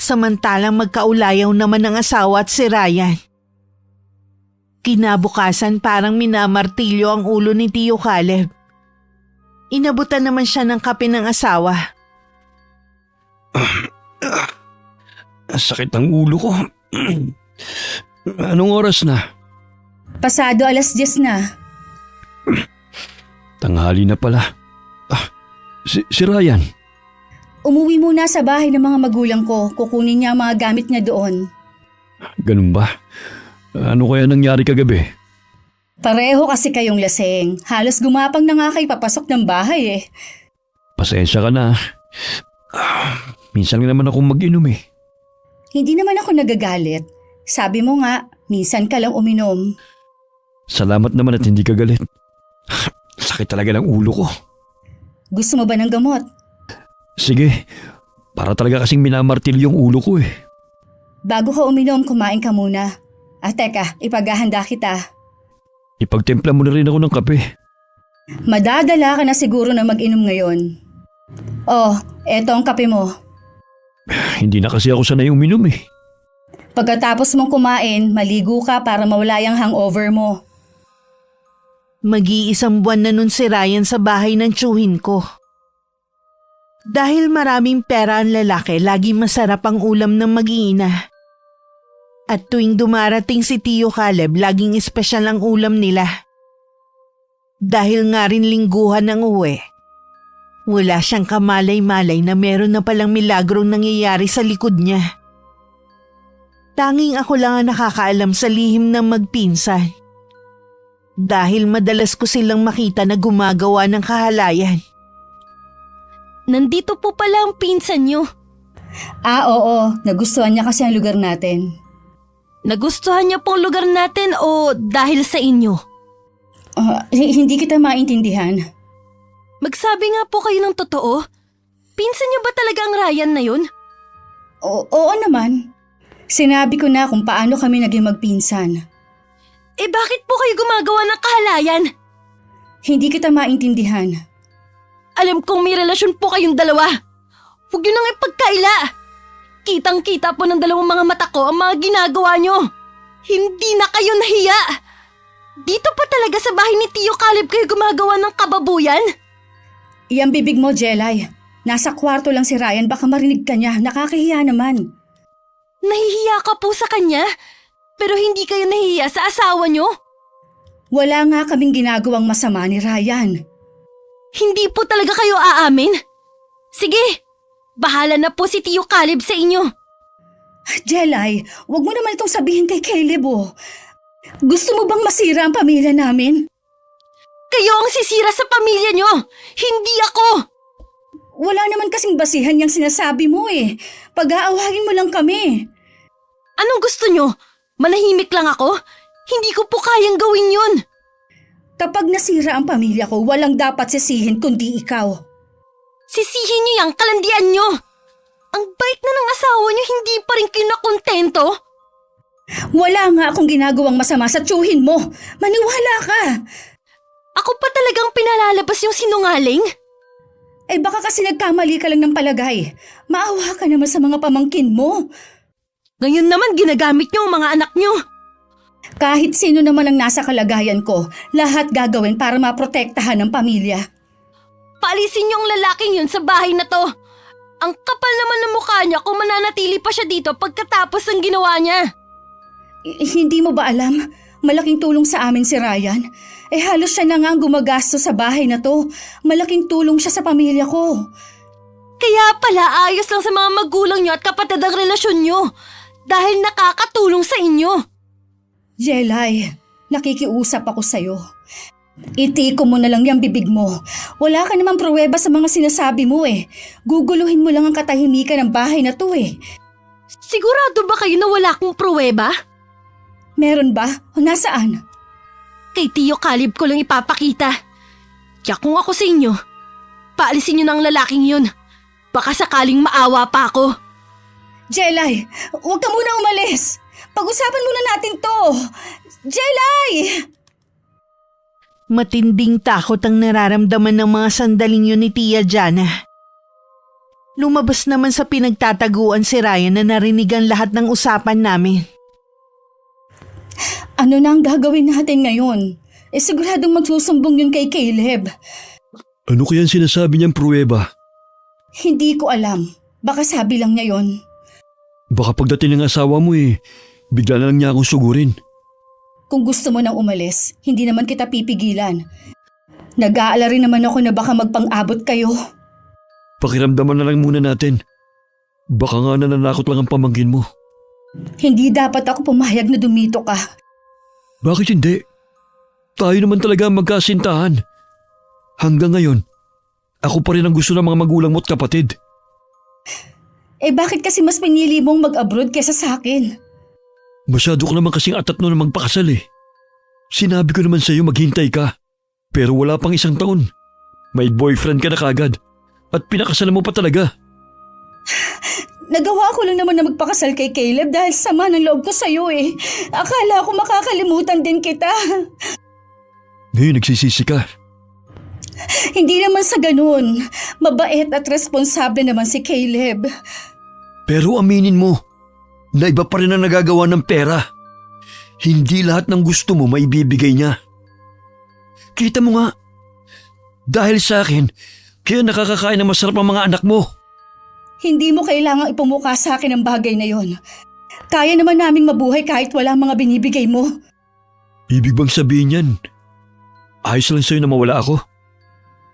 [SPEAKER 3] Samantalang magkaulayaw naman ang asawa at si Ryan. Kinabukasan parang minamartilyo ang ulo ni Tio Caleb. Inabutan naman siya ng kape ng asawa.
[SPEAKER 2] Sakit ang ulo ko. Anong oras na?
[SPEAKER 1] Pasado 10:00 na.
[SPEAKER 2] Tanghali na pala. Si Ryan.
[SPEAKER 1] Umuwi muna sa bahay ng mga magulang ko. Kukunin niya ang mga gamit niya doon.
[SPEAKER 2] Ganun ba? Ano kaya nangyari kagabi?
[SPEAKER 1] Pareho kasi kayong laseng. Halos gumapang na nga kayo papasok ng bahay eh.
[SPEAKER 2] Pasensya ka na. Minsan lang naman akong mag-inom eh.
[SPEAKER 1] Hindi naman ako nagagalit. Sabi mo nga, minsan ka lang uminom.
[SPEAKER 2] Salamat naman at hindi ka galit. Sakit talaga ng ulo ko.
[SPEAKER 1] Gusto mo ba ng gamot?
[SPEAKER 2] Sige, para talaga kasing minamartil yung ulo ko eh.
[SPEAKER 1] Bago ka uminom, kumain ka muna. Teka, ipaghahanda kita.
[SPEAKER 2] Ipagtimpla mo na rin ako ng kape.
[SPEAKER 1] Madadala ka na siguro na mag-inom ngayon. Eto ang kape mo.
[SPEAKER 2] Hindi na kasi ako sanay uminom eh.
[SPEAKER 1] Pagkatapos mong kumain, maligo ka para mawala yung hangover mo.
[SPEAKER 3] Mag-iisang buwan na nun si Ryan sa bahay ng tiyuhin ko. Dahil maraming pera ang lalaki, laging masarap ang ulam ng mag-iina. At tuwing dumarating si Tio Caleb, laging espesyal ang ulam nila. Dahil nga rin lingguhan ang uwi, wala siyang kamalay-malay na meron na palang milagrong nangyayari sa likod niya. Tanging ako lang ang nakakaalam sa lihim ng magpinsan. Dahil madalas ko silang makita na gumagawa ng kahalayan.
[SPEAKER 4] Nandito po pala ang pinsan niyo.
[SPEAKER 1] Oo. Nagustuhan niya kasi ang lugar natin.
[SPEAKER 4] Nagustuhan niya pong lugar natin o dahil sa inyo?
[SPEAKER 1] Hindi kita maintindihan.
[SPEAKER 4] Magsabi nga po kayo ng totoo. Pinsan niyo ba talaga ang Ryan na yun?
[SPEAKER 1] Oo naman. Sinabi ko na kung paano kami naging magpinsan.
[SPEAKER 4] Bakit po kayo gumagawa ng kahalayan?
[SPEAKER 1] Hindi kita maintindihan.
[SPEAKER 4] Alam kong may relasyon po kayong dalawa. Huwag niyo nang ipagkaila. Kitang-kita po ng dalawang mga mata ko ang mga ginagawa niyo. Hindi na kayo nahiya. Dito pa talaga sa bahay ni Tio Caleb kayo gumagawa ng kababuyan?
[SPEAKER 1] Iyang bibig mo, Jelay. Nasa kwarto lang si Ryan, baka marinig ka niya. Nakakahiya naman.
[SPEAKER 4] Nahihiya ka po sa kanya? Pero hindi kayo nahihiya sa asawa niyo?
[SPEAKER 1] Wala nga kaming ginagawang masama ni Ryan.
[SPEAKER 4] Hindi po talaga kayo aamin? Sige, bahala na po si Tio Caleb sa inyo.
[SPEAKER 1] Jelay, wag mo naman itong sabihin kay Caleb Gusto mo bang masira ang pamilya namin?
[SPEAKER 4] Kayo ang sisira sa pamilya niyo, hindi ako.
[SPEAKER 1] Wala naman kasing basihan yung sinasabi mo Pag-aawagin mo lang kami.
[SPEAKER 4] Anong gusto niyo? Manahimik lang ako? Hindi ko po kayang gawin yun.
[SPEAKER 1] Kapag nasira ang pamilya ko, walang dapat sisihin kundi ikaw.
[SPEAKER 4] Sisihin niyo yung kalandian niyo. Ang bait na ng asawa niyo, hindi pa rin kinakontento?
[SPEAKER 1] Wala nga akong ginagawang masama sa tsuhin mo. Maniwala ka.
[SPEAKER 4] Ako pa talagang pinalalabas yung sinungaling?
[SPEAKER 1] Eh baka kasi nagkamali ka lang ng palagay. Maawa ka naman sa mga pamangkin mo.
[SPEAKER 4] Ngayon naman ginagamit niyo ang mga anak niyo.
[SPEAKER 1] Kahit sino naman ang nasa kalagayan ko, lahat gagawin para maprotektahan ng pamilya.
[SPEAKER 4] Paalisin niyo ang lalaking yun sa bahay na to. Ang kapal naman ng mukha niya kung mananatili pa siya dito pagkatapos ng ginawa niya.
[SPEAKER 1] Hindi mo ba alam? Malaking tulong sa amin si Ryan. Eh halos siya na nga ang gumagastos sa bahay na to. Malaking tulong siya sa pamilya ko.
[SPEAKER 4] Kaya pala ayos lang sa mga magulang niyo at kapatid ang relasyon niyo. Dahil nakakatulong sa inyo.
[SPEAKER 1] Jelay, nakikiusap ako sa'yo. Itiko mo na lang yung bibig mo. Wala ka namang pruweba sa mga sinasabi mo eh. Guguluhin mo lang ang katahimikan ng bahay na to eh.
[SPEAKER 4] Sigurado ba kayo na wala akong pruweba?
[SPEAKER 1] Meron ba? O nasaan?
[SPEAKER 4] Kay Tio Caleb ko lang ipapakita. Kaya kung ako sa inyo, paalisin niyo na ang lalaking yun. Baka sakaling maawa pa ako.
[SPEAKER 1] Jelay, huwag ka muna umalis. Pag-usapan muna natin to. Jelay!
[SPEAKER 3] Matinding takot ang nararamdaman ng mga sandaling yun ni Tia Jana. Lumabas naman sa pinagtataguan si Ryan na narinig ang lahat ng usapan namin.
[SPEAKER 1] Ano na ang gagawin natin ngayon? Eh siguradong magsusumbong yun kay Caleb.
[SPEAKER 2] Ano kaya sinasabi niyang pruweba?
[SPEAKER 1] Hindi ko alam. Baka sabi lang niya yon.
[SPEAKER 2] Baka pagdating ng asawa mo bigla na lang niya akong sugurin.
[SPEAKER 1] Kung gusto mo nang umalis, hindi naman kita pipigilan. Nag-aalala rin naman ako na baka magpang-abot kayo.
[SPEAKER 2] Pakiramdaman na lang muna natin. Baka nga nananakot lang ang pamangkin mo.
[SPEAKER 1] Hindi dapat ako pumayag na dumito ka.
[SPEAKER 2] Bakit hindi? Tayo naman talaga magkasintahan. Hanggang ngayon, ako pa rin ang gusto ng mga magulang mo at kapatid.
[SPEAKER 1] Eh bakit kasi mas pinili mong mag-abroad kesa sa akin?
[SPEAKER 2] Masyado ka naman kasing atat na magpakasal eh. Sinabi ko naman sa'yo maghintay ka. Pero wala pang 1 taon. May boyfriend ka na kagad. At pinakasalan mo pa talaga.
[SPEAKER 1] Nagawa ko lang naman na magpakasal kay Caleb dahil sama ng loob ko sa'yo eh. Akala ko makakalimutan din kita.
[SPEAKER 2] Ngayon nagsisisi ka.
[SPEAKER 1] Hindi naman sa ganun. Mabait at responsable naman si Caleb.
[SPEAKER 2] Pero aminin mo, na iba pa rin ang nagagawa ng pera. Hindi lahat ng gusto mo maibibigay niya. Kita mo nga, dahil sa akin, kaya nakakakain ng masarap ang mga anak mo.
[SPEAKER 1] Hindi mo kailangang ipumukha sa akin ang bagay na yon. Kaya naman naming mabuhay kahit wala mga binibigay mo.
[SPEAKER 2] Ibig bang sabihin yan? Ayos lang sa'yo na mawala ako?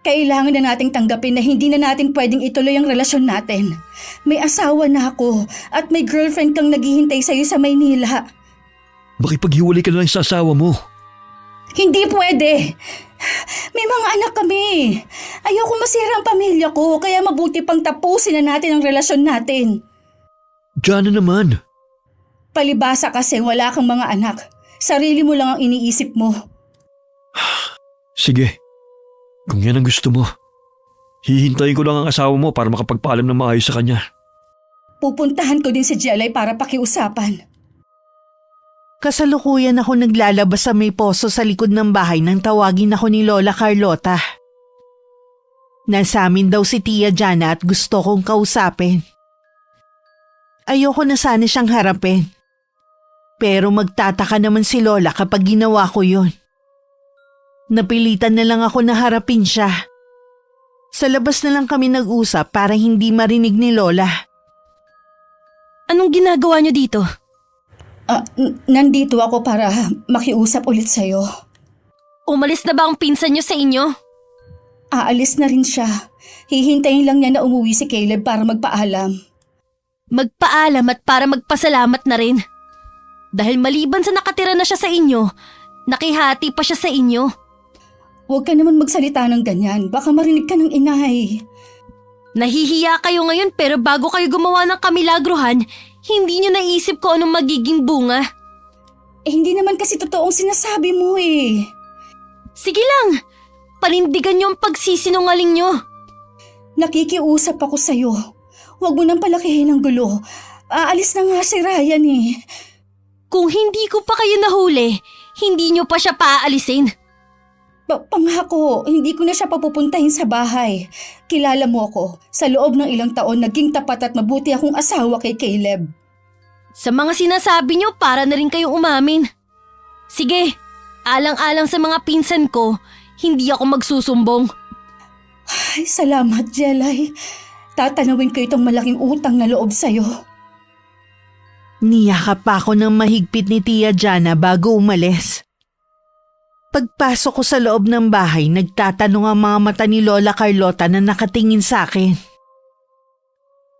[SPEAKER 1] Kailangan na nating tanggapin na hindi na natin pwedeng ituloy ang relasyon natin. May asawa na ako at may girlfriend kang naghihintay sa'yo sa Maynila.
[SPEAKER 2] Makipaghiwalay ka na lang sa asawa mo.
[SPEAKER 1] Hindi pwede. May mga anak kami. Ayoko masira ang pamilya ko kaya mabuti pang tapusin na natin ang relasyon natin.
[SPEAKER 2] Diyan na naman.
[SPEAKER 1] Palibasa kasi wala kang mga anak. Sarili mo lang ang iniisip mo.
[SPEAKER 2] Sige. Kung yan ang gusto mo, hihintayin ko lang ang asawa mo para makapagpaalam ng maayos sa kanya.
[SPEAKER 1] Pupuntahan ko din si Jelay para pakiusapan.
[SPEAKER 3] Kasalukuyan ako naglalabas sa may poso sa likod ng bahay nang tawagin ako ni Lola Carlota. Nasa amin daw si Tia Jana at gusto kong kausapin. Ayoko na sana siyang harapin. Pero magtataka naman si Lola kapag ginawa ko yun. Napilitan na lang ako na harapin siya. Sa labas na lang kami nag-usap para hindi marinig ni Lola.
[SPEAKER 4] Anong ginagawa niyo dito?
[SPEAKER 1] Nandito ako para makiusap ulit sa'yo.
[SPEAKER 4] Umalis na ba ang pinsan niyo sa inyo?
[SPEAKER 1] Aalis na rin siya. Hihintayin lang niya na umuwi si Caleb para magpaalam.
[SPEAKER 4] Magpaalam at para magpasalamat na rin. Dahil maliban sa nakatira na siya sa inyo, nakihati pa siya sa inyo.
[SPEAKER 1] Huwag ka naman magsalita ng ganyan. Baka marinig ka ng inay.
[SPEAKER 4] Nahihiya kayo ngayon pero bago kayo gumawa ng kamilagruhan, hindi niyo naisip ko anong magiging bunga.
[SPEAKER 1] Eh hindi naman kasi totoong sinasabi mo eh.
[SPEAKER 4] Sige lang, panindigan niyo ang pagsisinungaling niyo.
[SPEAKER 1] Nakikiusap ako sa'yo. Huwag mo nang palakihin ang gulo. Aalis na nga si Ryan eh.
[SPEAKER 4] Kung hindi ko pa kayo nahuli, hindi nyo pa siya paaalisin.
[SPEAKER 1] Pangako, hindi ko na siya papupuntahin sa bahay. Kilala mo ko, sa loob ng ilang taon naging tapat at mabuti akong asawa kay Caleb.
[SPEAKER 4] Sa mga sinasabi nyo, para na rin kayong umamin. Sige, alang-alang sa mga pinsan ko, hindi ako magsusumbong.
[SPEAKER 1] Ay, salamat, Jelay. Tatanawin ko itong malaking utang na loob sa'yo.
[SPEAKER 3] Niyakap pa ako ng mahigpit ni Tia Jana bago umalis. Pagpasok ko sa loob ng bahay, nagtatanong ang mga mata ni Lola Carlota na nakatingin sa akin.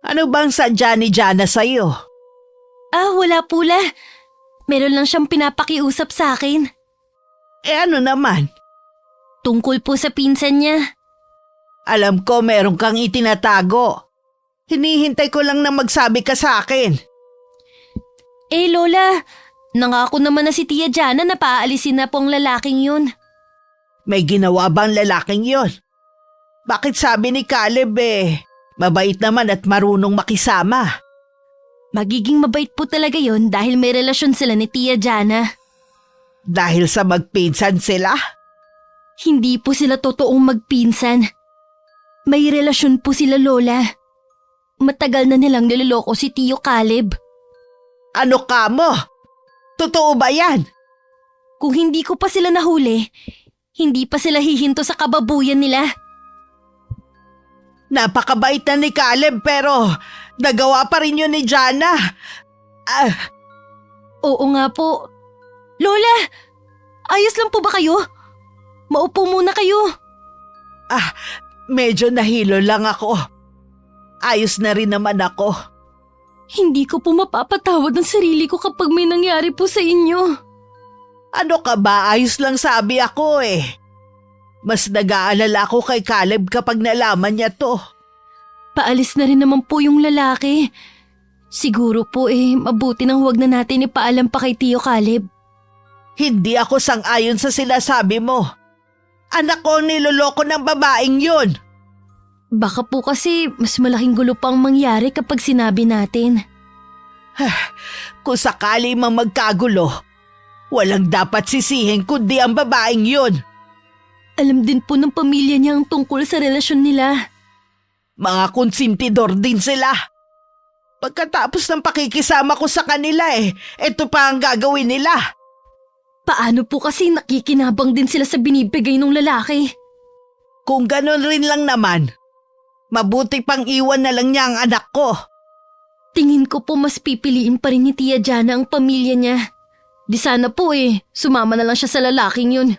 [SPEAKER 3] Ano bang sadya ni Jana sa'yo?
[SPEAKER 4] Wala pula. Meron lang siyang pinapakiusap sa akin.
[SPEAKER 3] Ano naman?
[SPEAKER 4] Tungkol po sa pinsan niya.
[SPEAKER 3] Alam ko meron kang itinatago. Hinihintay ko lang na magsabi ka sa akin.
[SPEAKER 4] Lola, nangako naman na si Tia Jana na paaalisin na po ang lalaking yun.
[SPEAKER 3] May ginawa bang lalaking yon? Bakit sabi ni Caleb mabait naman at marunong makisama?
[SPEAKER 4] Magiging mabait po talaga yon dahil may relasyon sila ni Tia Jana.
[SPEAKER 3] Dahil sa magpinsan sila?
[SPEAKER 4] Hindi po sila totoong magpinsan. May relasyon po sila, Lola. Matagal na nilang niloloko si Tio Caleb.
[SPEAKER 3] Ano ka mo? Totoo ba yan?
[SPEAKER 4] Kung hindi ko pa sila nahuli, hindi pa sila hihinto sa kababuyan nila.
[SPEAKER 3] Napakabait na ni Caleb pero nagawa pa rin yun ni Jana.
[SPEAKER 4] Oo nga po. Lola, ayos lang po ba kayo? Maupo muna kayo.
[SPEAKER 3] Medyo nahilo lang ako. Ayos na rin naman ako.
[SPEAKER 4] Hindi ko po mapapatawad ang sarili ko kapag may nangyari po sa inyo.
[SPEAKER 3] Ano ka ba? Ayos lang sabi ako Mas nag-aalala ako kay Caleb kapag nalaman niya to.
[SPEAKER 4] Paalis na rin naman po yung lalaki. Siguro po mabuti nang huwag na natin ipaalam pa kay Tio Caleb.
[SPEAKER 3] Hindi ako sang-ayon sa sinasabi mo. Anak ko ang niloloko ng babaeng yun.
[SPEAKER 4] Baka po kasi mas malaking gulo pang mangyari kapag sinabi natin.
[SPEAKER 3] Kung sakali mang magkagulo, walang dapat sisihin kundi ang babaeng yun.
[SPEAKER 4] Alam din po ng pamilya niya ang tungkol sa relasyon nila.
[SPEAKER 3] Mga konsintidor din sila. Pagkatapos ng pakikisama ko sa kanila ito pa ang gagawin nila.
[SPEAKER 4] Paano po kasi nakikinabang din sila sa binibigay ng lalaki?
[SPEAKER 3] Kung ganon rin lang naman, mabuti pang iwan na lang niya ang anak ko.
[SPEAKER 4] Tingin ko po mas pipiliin pa rin ni Tia Jana ang pamilya niya. Di sana po sumama na lang siya sa lalaking yun.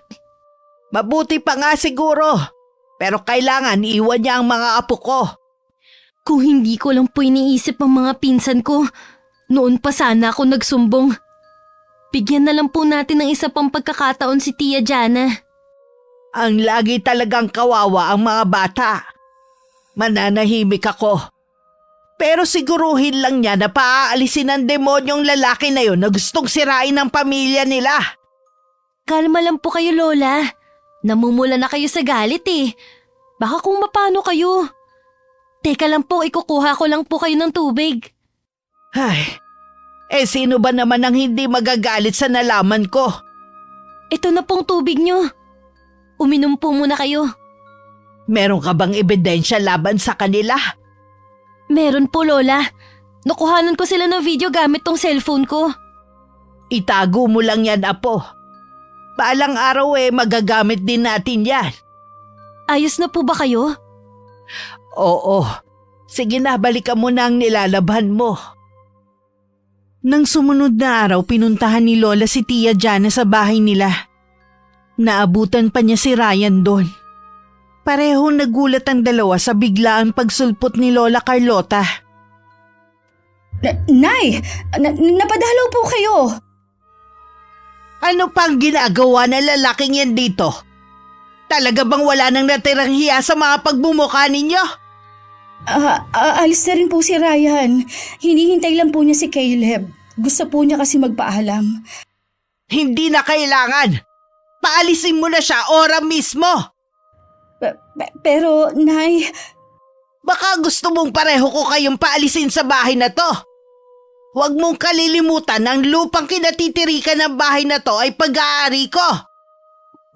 [SPEAKER 3] Mabuti pa nga siguro, pero kailangan iwan niya ang mga apo ko.
[SPEAKER 4] Kung hindi ko lang po iniisip ang mga pinsan ko, noon pa sana ako nagsumbong. Bigyan na lang po natin ng isa pang pagkakataon si Tia Jana.
[SPEAKER 3] Ang lagi talagang kawawa ang mga bata. Mananahimik ako. Pero siguruhin lang niya na paaalisin ng demonyong lalaki na yun na gustong sirain ang pamilya nila.
[SPEAKER 4] Kalma lang po kayo, Lola. Namumula na kayo sa galit Baka kung mapano kayo. Teka lang po, ikukuha ko lang po kayo ng tubig.
[SPEAKER 3] Sino ba naman ang hindi magagalit sa nalaman ko?
[SPEAKER 4] Ito na pong tubig nyo. Uminom po muna kayo.
[SPEAKER 3] Meron ka bang ebidensya laban sa kanila?
[SPEAKER 4] Meron po, Lola. Nakuhanan ko sila ng video gamit tong cellphone ko.
[SPEAKER 3] Itago mo lang yan, Apo. Paalang araw magagamit din natin yan.
[SPEAKER 4] Ayos na po ba kayo?
[SPEAKER 3] Oo. Sige na, balikan mo na ang nilalabhan mo. Nang sumunod na araw, pinuntahan ni Lola si Tia Jana sa bahay nila. Naabutan pa niya si Ryan doon. Parehong nagulat ang dalawa sa biglaan pagsulpot ni Lola Carlota.
[SPEAKER 1] Nay! Napadalaw po kayo!
[SPEAKER 3] Ano pang ginagawa ng lalaking yan dito? Talaga bang wala nang natirang hiya sa mga pagbumuka ninyo?
[SPEAKER 1] Alis na rin po si Ryan. Hinihintay lang po niya si Caleb. Gusto po niya kasi magpaalam.
[SPEAKER 3] Hindi na kailangan. Paalisin mo na siya ora mismo.
[SPEAKER 1] Pero, Nay...
[SPEAKER 3] Baka gusto mong pareho ko kayong paalisin sa bahay na to. Huwag mong kalilimutan na ang lupang kinatitirikan ng bahay na to ay pag-aari ko.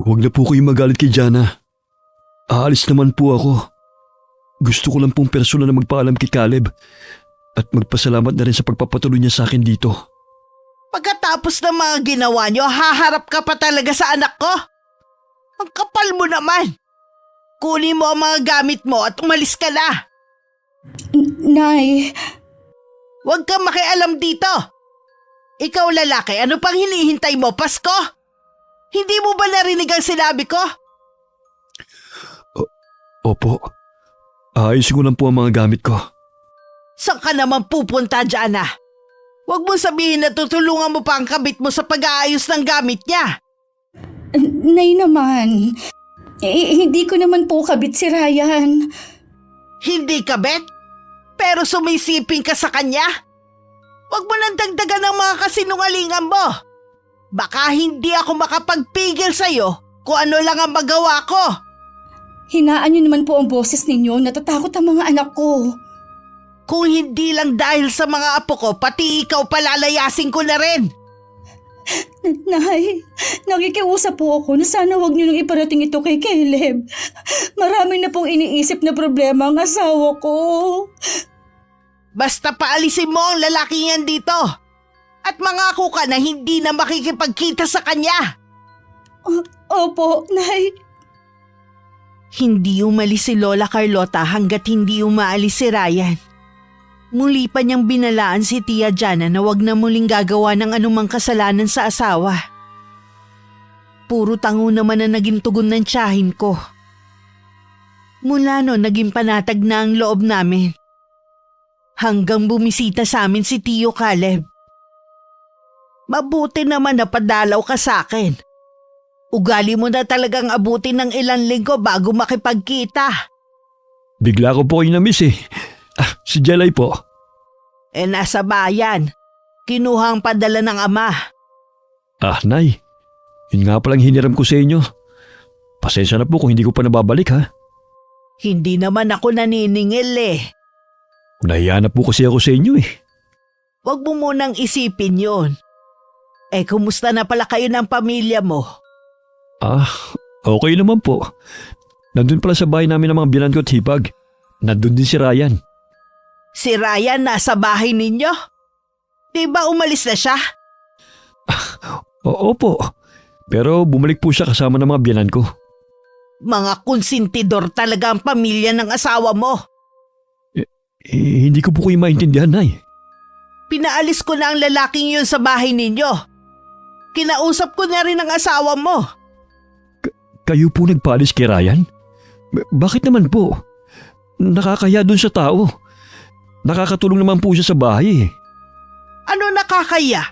[SPEAKER 2] Huwag na po kayong magalit kay Jana. Aalis naman po ako. Gusto ko lang pong personal na magpaalam kay Caleb at magpasalamat na rin sa pagpapatuloy niya sa akin dito.
[SPEAKER 3] Pagkatapos ng mga ginawa niyo, haharap ka pa talaga sa anak ko? Ang kapal mo naman. Kunin mo ang mga gamit mo at umalis ka na.
[SPEAKER 1] Nay,
[SPEAKER 3] Huwag kang makialam dito. Ikaw lalaki, ano pang hinihintay mo, Pasko? Hindi mo ba narinig ang sinabi ko?
[SPEAKER 2] Opo. Ayusin ko lang po ang mga gamit ko.
[SPEAKER 3] Saan ka naman pupunta, Jana? Huwag mo sabihin na tutulungan mo pa ang kabit mo sa pag-aayos ng gamit niya.
[SPEAKER 1] Nay naman. Hindi ko naman po kabit si Ryan.
[SPEAKER 3] Hindi kabit? Pero sumisiping ka sa kanya? Huwag mo nang dagdagan ng mga kasinungalingan mo. Baka hindi ako makapagpigil sa'yo kung ano lang ang magawa ko.
[SPEAKER 1] Hinaan niyo naman po ang boses ninyo. Natatakot ang mga anak ko.
[SPEAKER 3] Kung hindi lang dahil sa mga apo ko, pati ikaw palalayasin ko na rin.
[SPEAKER 1] Nay, nakikiusap po ako na sana wag niyo nang iparating ito kay Caleb. Marami na pong iniisip na problema ang asawa ko.
[SPEAKER 3] Basta paalisin mo ang lalaking yan dito. At mangako ka na hindi na makikipagkita sa kanya.
[SPEAKER 1] Opo, Nay.
[SPEAKER 3] Hindi umalis si Lola Carlota hanggat hindi umaalis si Ryan. Muli pa niyang binalaan si Tia Jana na wag na muling gagawa ng anumang kasalanan sa asawa. Puro tango naman na naging tugon ng tiyahin ko. Mula noon naging panatag na ang loob namin. Hanggang bumisita sa amin si Tio Caleb. Mabuti naman na padalaw ka sa akin. Ugali mo na talagang abutin ng ilang linggo bago makipagkita.
[SPEAKER 2] Bigla ko po kayo na-miss eh. Si Jelay po.
[SPEAKER 3] Nasa bayan. Kinuha ang padala ng ama.
[SPEAKER 2] Nay. Yun nga palang hiniram ko sa inyo. Pasensya na po kung hindi ko pa nababalik ha.
[SPEAKER 3] Hindi naman ako naniningil eh.
[SPEAKER 2] Nahiya na po kasi ako sa inyo eh.
[SPEAKER 3] Huwag mo munang isipin yon. Kumusta na pala kayo ng pamilya mo?
[SPEAKER 2] Okay naman po. Nandun pala sa bahay namin ang mga binan ko at hipag. Nandun din si Ryan.
[SPEAKER 3] Si Ryan nasa bahay ninyo? Di ba umalis na siya?
[SPEAKER 2] Opo. Pero bumalik po siya kasama ng mga biyanan ko.
[SPEAKER 3] Mga konsentidor talaga ang pamilya ng asawa mo.
[SPEAKER 2] Hindi ko po kayo maintindihan, Nay.
[SPEAKER 3] Pinaalis ko na ang lalaking yun sa bahay ninyo. Kinausap ko na rin ang asawa mo.
[SPEAKER 2] Kayo po nagpaalis kay Ryan? Bakit naman po? Nakakaya dun sa tao. Nakakatulong naman po siya sa bahay.
[SPEAKER 3] Ano nakakaya?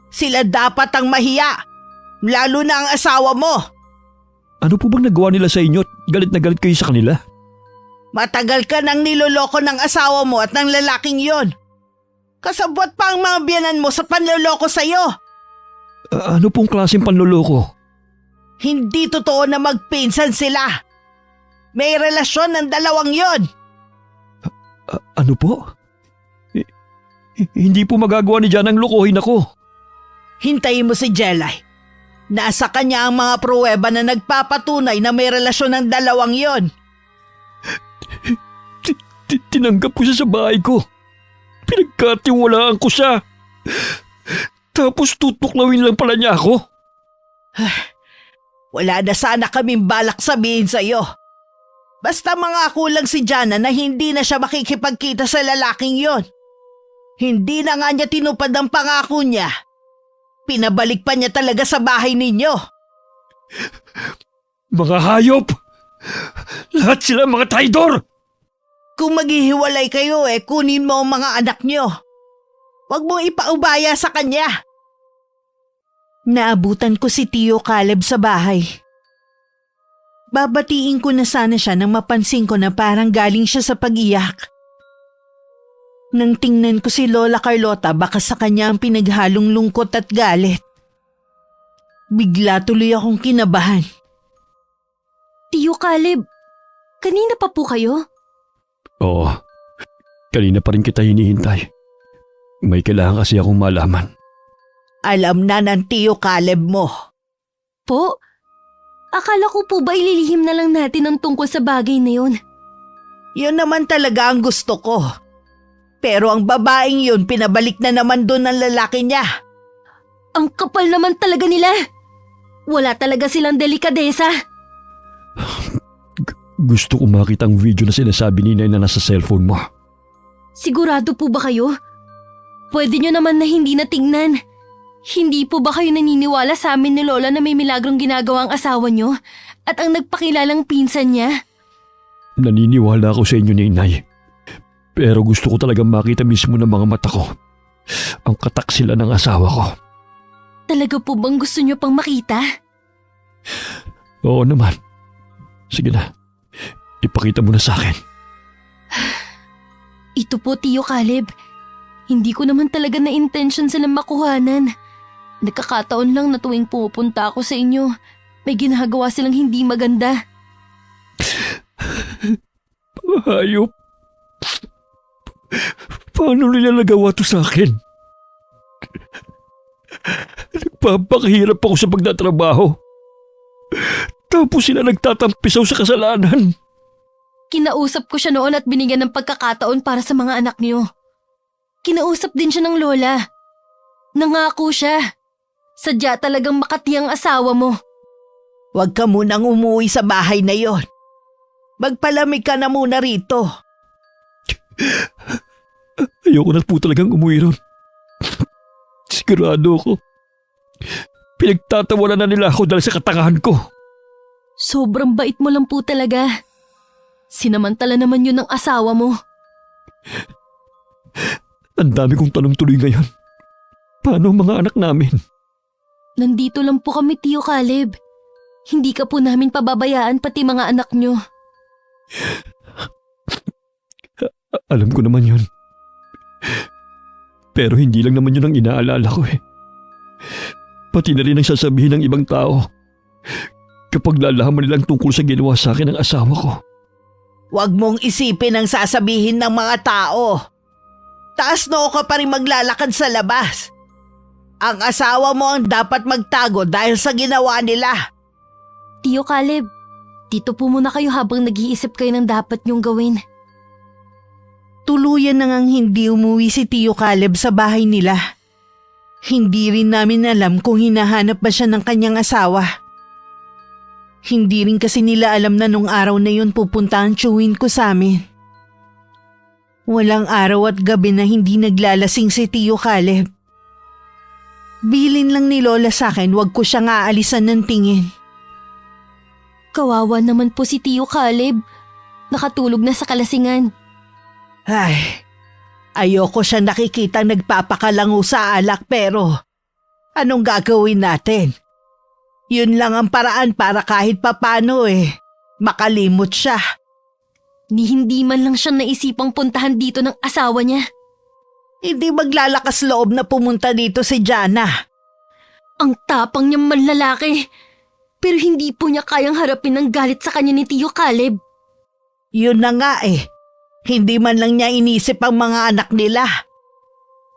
[SPEAKER 3] Sila dapat ang mahiya. Lalo na ang asawa mo.
[SPEAKER 2] Ano po bang nagawa nila sa inyo at galit na galit kayo sa kanila?
[SPEAKER 3] Matagal ka nang niloloko ng asawa mo at ng lalaking yon. Kasabot pa ang mga biyanan mo sa panloloko sa'yo.
[SPEAKER 2] Ano pong klaseng panloloko?
[SPEAKER 3] Hindi totoo na magpinsan sila. May relasyon ng dalawang yon.
[SPEAKER 2] Ano po? Hindi po magagawa ni Jan ang lokohin ako.
[SPEAKER 3] Hintayin mo si Jelay. Nasa kanya ang mga pruweba na nagpapatunay na may relasyon ng dalawang yon.
[SPEAKER 2] Tinanggap ko siya sa bahay ko. Pinagkatiwalaan ko siya. Tapos tutuklawin lang pala niya ako.
[SPEAKER 3] Wala na sana kaming balak sabihin sa'yo. Basta mangako lang si Jana na hindi na siya makikipagkita sa lalaking yon. Hindi na nga niya tinupad ang pangako niya. Pinabalik pa niya talaga sa bahay ninyo.
[SPEAKER 2] Mga hayop! Lahat sila mga traidor!
[SPEAKER 3] Kung maghihiwalay kayo kunin mo ang mga anak niyo. Huwag mong ipaubaya sa kanya. Naabutan ko si Tio Caleb sa bahay. Babatiin ko na sana siya nang mapansin ko na parang galing siya sa pag-iyak. Nang tingnan ko si Lola Carlota, baka sa kanya ang pinaghalong lungkot at galit. Bigla tuloy akong kinabahan.
[SPEAKER 4] Tio Caleb, kanina pa po kayo?
[SPEAKER 2] Oo, kanina pa rin kita hinihintay. May kailangan kasi akong malaman.
[SPEAKER 3] Alam na ng Tiyo Caleb mo.
[SPEAKER 4] Po? Akala ko po ba ililihim na lang natin ang tungkol sa bagay na yun?
[SPEAKER 3] Yun naman talaga ang gusto ko. Pero ang babaeng yun pinabalik na naman doon ng lalaki niya.
[SPEAKER 4] Ang kapal naman talaga nila. Wala talaga silang delikadesa.
[SPEAKER 2] Gusto ko makita ang video na sinasabi ni Inay na nasa cellphone mo.
[SPEAKER 4] Sigurado po ba kayo? Pwede nyo naman na hindi natingnan. Hindi po ba kayo naniniwala sa amin ni Lola na may milagrong ginagawa ang asawa nyo at ang nagpakilalang pinsan niya?
[SPEAKER 2] Naniniwala ako sa inyo ni Inay. Pero gusto ko talagang makita mismo ng mga mata ko ang kataksilan ng asawa ko.
[SPEAKER 4] Talaga po bang gusto nyo pang makita?
[SPEAKER 2] Oo naman. Sige na. Ipakita mo na sa akin.
[SPEAKER 4] Ito po, Tiyo Caleb. Hindi ko naman talaga na intention silang makuhanan. Nagkakataon lang na tuwing pupunta ako sa inyo, may ginagawa silang hindi maganda.
[SPEAKER 2] Hayop. Paano nila nagawa to sa akin? Nagpapakahirap ako sa pagtatrabaho. Tapos sila nagtatampisaw sa kasalanan.
[SPEAKER 4] Kinausap ko siya noon at binigyan ng pagkakataon para sa mga anak niyo. Kinausap din siya ng lola. Nangako siya. Sadya talagang makati ang asawa mo.
[SPEAKER 3] Huwag ka munang umuwi sa bahay na yon. Magpalamig ka na muna rito.
[SPEAKER 2] Ayoko na po talagang umuwi ron. Sigurado ako. Pinagtatawanan na nila ako dahil sa katangahan ko.
[SPEAKER 4] Sobrang bait mo lang po talaga. Sinamantala naman yun ng asawa mo.
[SPEAKER 2] Ang dami kong tanong tuloy ngayon. Paano ang mga anak namin?
[SPEAKER 4] Nandito lang po kami, Tiyo Caleb. Hindi ka po namin pababayaan pati mga anak nyo.
[SPEAKER 2] Alam ko naman yun. Pero hindi lang naman yun ang inaalala ko eh. Pati na rin ang sasabihin ng ibang tao kapag lalaman nilang tungkol sa ginawa sa akin ng asawa ko.
[SPEAKER 3] Huwag mong isipin ang sasabihin ng mga tao. Taas noo ka pa rin maglalakad sa labas. Ang asawa mo ang dapat magtago dahil sa ginawa nila.
[SPEAKER 4] Tiyo Caleb, dito po muna kayo habang nag-iisip kayo ng dapat nyong gawin.
[SPEAKER 3] Tuluyan na ngang hindi umuwi si Tiyo Caleb sa bahay nila. Hindi rin namin alam kung hinahanap ba siya ng kanyang asawa. Hindi rin kasi nila alam na nung araw na yun pupunta ang tiyuhin ko sa amin. Walang araw at gabi na hindi naglalasing si Tiyo Caleb. Bilin lang ni Lola sa akin wag ko siyang aalisan ng tingin.
[SPEAKER 4] Kawawa naman po si Tiyo Caleb. Nakatulog na sa kalasingan.
[SPEAKER 3] Ay, ayoko siya nakikitang nagpapakalango sa alak pero anong gagawin natin? Yun lang ang paraan para kahit papano makalimot siya.
[SPEAKER 4] Ni hindi man lang siya naisipang puntahan dito ng asawa niya.
[SPEAKER 3] Hindi maglalakas loob na pumunta dito si Jana.
[SPEAKER 4] Ang tapang niyang manlalaki. Pero hindi po niya kayang harapin ang galit sa kanya ni Tiyo Caleb.
[SPEAKER 3] Yun na nga Hindi man lang niya inisip ang mga anak nila.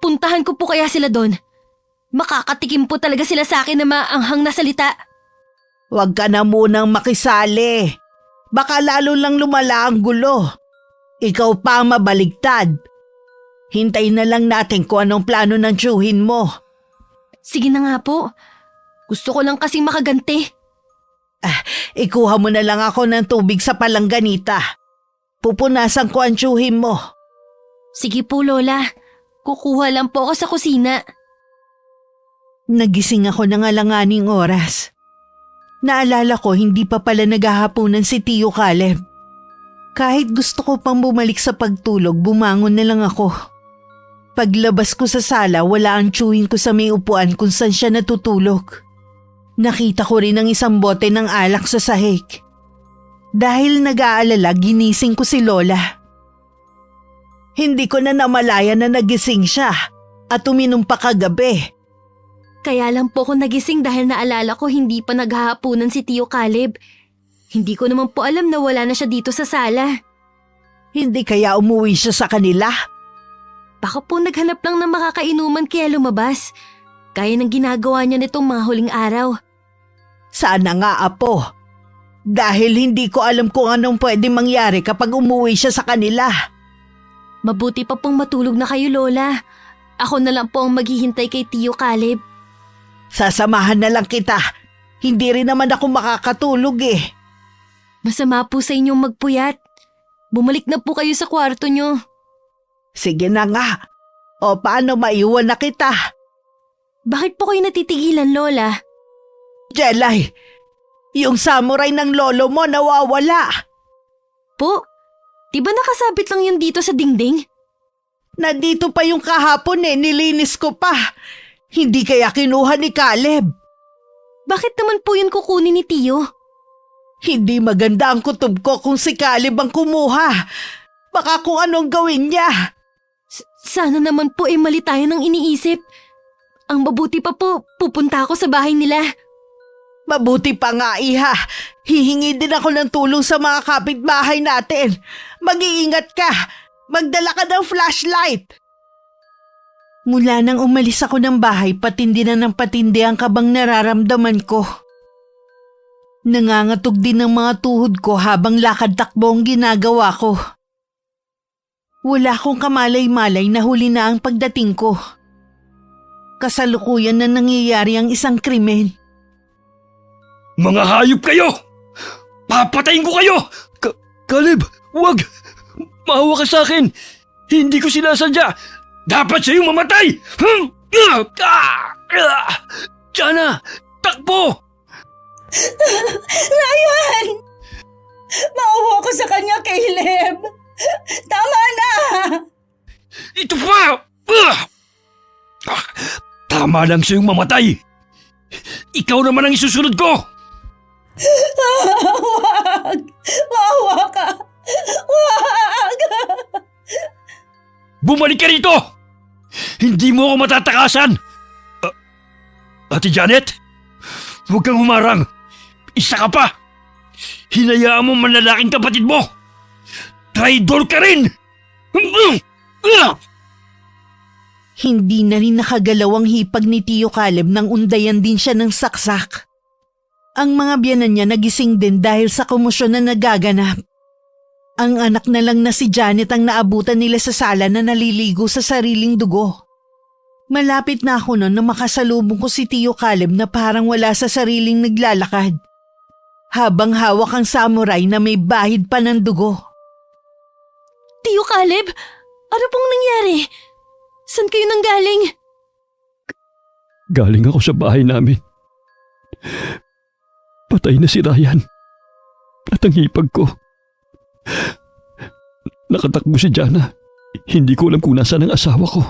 [SPEAKER 4] Puntahan ko po kaya sila doon. Makakatikim po talaga sila sa akin na maanghang na salita.
[SPEAKER 3] Huwag ka na munang makisali. Baka lalo lang lumala ang gulo. Ikaw pa ang mabaligtad. Hintayin na lang natin kung anong plano ng tiyuhin mo.
[SPEAKER 4] Sige na nga po. Gusto ko lang kasing makaganti.
[SPEAKER 3] Ikuha mo na lang ako ng tubig sa palangganita. Pupunasan ko ang tiyuhin mo.
[SPEAKER 4] Sige po, Lola. Kukuha lang po ako sa kusina.
[SPEAKER 3] Nagising ako ng alanganing oras. Naalala ko hindi pa pala naghahaponan si Tiyo Caleb. Kahit gusto ko pang bumalik sa pagtulog, bumangon na lang ako. Paglabas ko sa sala, wala ang tiyuhin ko sa may upuan kung saan siya natutulog. Nakita ko rin ang isang bote ng alak sa sahig. Dahil nag-aalala, ginising ko si Lola. Hindi ko na namalaya na nagising siya at uminom pa kagabi.
[SPEAKER 4] Kaya lang po ako nagising dahil naalala ko hindi pa naghahaponan si Tiyo Caleb. Hindi ko naman po alam na wala na siya dito sa sala.
[SPEAKER 3] Hindi kaya umuwi siya sa kanila?
[SPEAKER 4] Baka po naghanap lang ng makakainuman kaya lumabas. Kaya ng ginagawa niya nitong mga huling araw.
[SPEAKER 3] Sana nga, Apo. Dahil hindi ko alam kung anong pwede mangyari kapag umuwi siya sa kanila.
[SPEAKER 4] Mabuti pa pong matulog na kayo, Lola. Ako na lang po ang maghihintay kay Tio Caleb.
[SPEAKER 3] Sasamahan na lang kita. Hindi rin naman ako makakatulog eh.
[SPEAKER 4] Masama po sa inyong magpuyat. Bumalik na po kayo sa kwarto niyo.
[SPEAKER 3] Sige na nga. O paano maiwan na kita?
[SPEAKER 4] Bakit po kayo natitigilan, Lola?
[SPEAKER 3] Jelay, yung samurai ng lolo mo nawawala.
[SPEAKER 4] Po, di ba nakasabit lang yun dito sa dingding?
[SPEAKER 3] Nandito pa yung kahapon nilinis ko pa. Hindi kaya kinuha ni Caleb.
[SPEAKER 4] Bakit naman po yun kukunin ni Tio?
[SPEAKER 3] Hindi maganda ang kutob ko kung si Caleb ang kumuha. Baka kung anong gawin niya.
[SPEAKER 4] Sana naman po mali tayo ng iniisip. Ang mabuti pa po, pupunta ako sa bahay nila.
[SPEAKER 3] Mabuti pa nga, Iha. Hihingi din ako ng tulong sa mga kapitbahay natin. Mag-iingat ka. Magdala ka ng flashlight. Mula nang umalis ako ng bahay, patindi na ng patindi ang kabang nararamdaman ko. Nangangatog din ang mga tuhod ko habang lakad-takbo ang ginagawa ko. Wala akong kamalay-malay na huli na ang pagdating ko. Kasalukuyan na nangyayari ang isang krimen.
[SPEAKER 2] Mga hayop kayo! Papatayin ko kayo! Caleb, wag! Maawa ka sa akin! Hindi ko sinasadya! Dapat sa'yo mamatay! Jana! Takbo!
[SPEAKER 1] Ryan! Maawa ko sa kanya, Caleb! Tama na!
[SPEAKER 2] Ito pa! Tama lang sa'yong mamatay! Ikaw naman ang isusunod ko!
[SPEAKER 1] Wag! Maawa ka! Wag!
[SPEAKER 2] Bumalik ka rito! Hindi mo ako matatakasan! Ate Janet, huwag kang humarang. Isa ka pa. Hinayaan mo manlalaking kapatid mo. Traidor ka rin!
[SPEAKER 3] Hindi na rin nakagalaw ang hipag ni Tio Caleb nang undayan din siya ng saksak. Ang mga biyanan niya nagising din dahil sa komosyon na nagaganap. Ang anak na lang na si Janet ang naabutan nila sa sala na naliligo sa sariling dugo. Malapit na ako noon na makasalubong ko si Tio Caleb na parang wala sa sariling naglalakad. Habang hawak ang samurai na may bahid pa ng dugo.
[SPEAKER 4] Tio Caleb, ano pong nangyari? Saan kayo nanggaling?
[SPEAKER 2] Galing ako sa bahay namin. Patay na si Ryan. At ang hipag ko. Nakatakbo si Jana. Hindi ko alam kung nasaan ang asawa ko.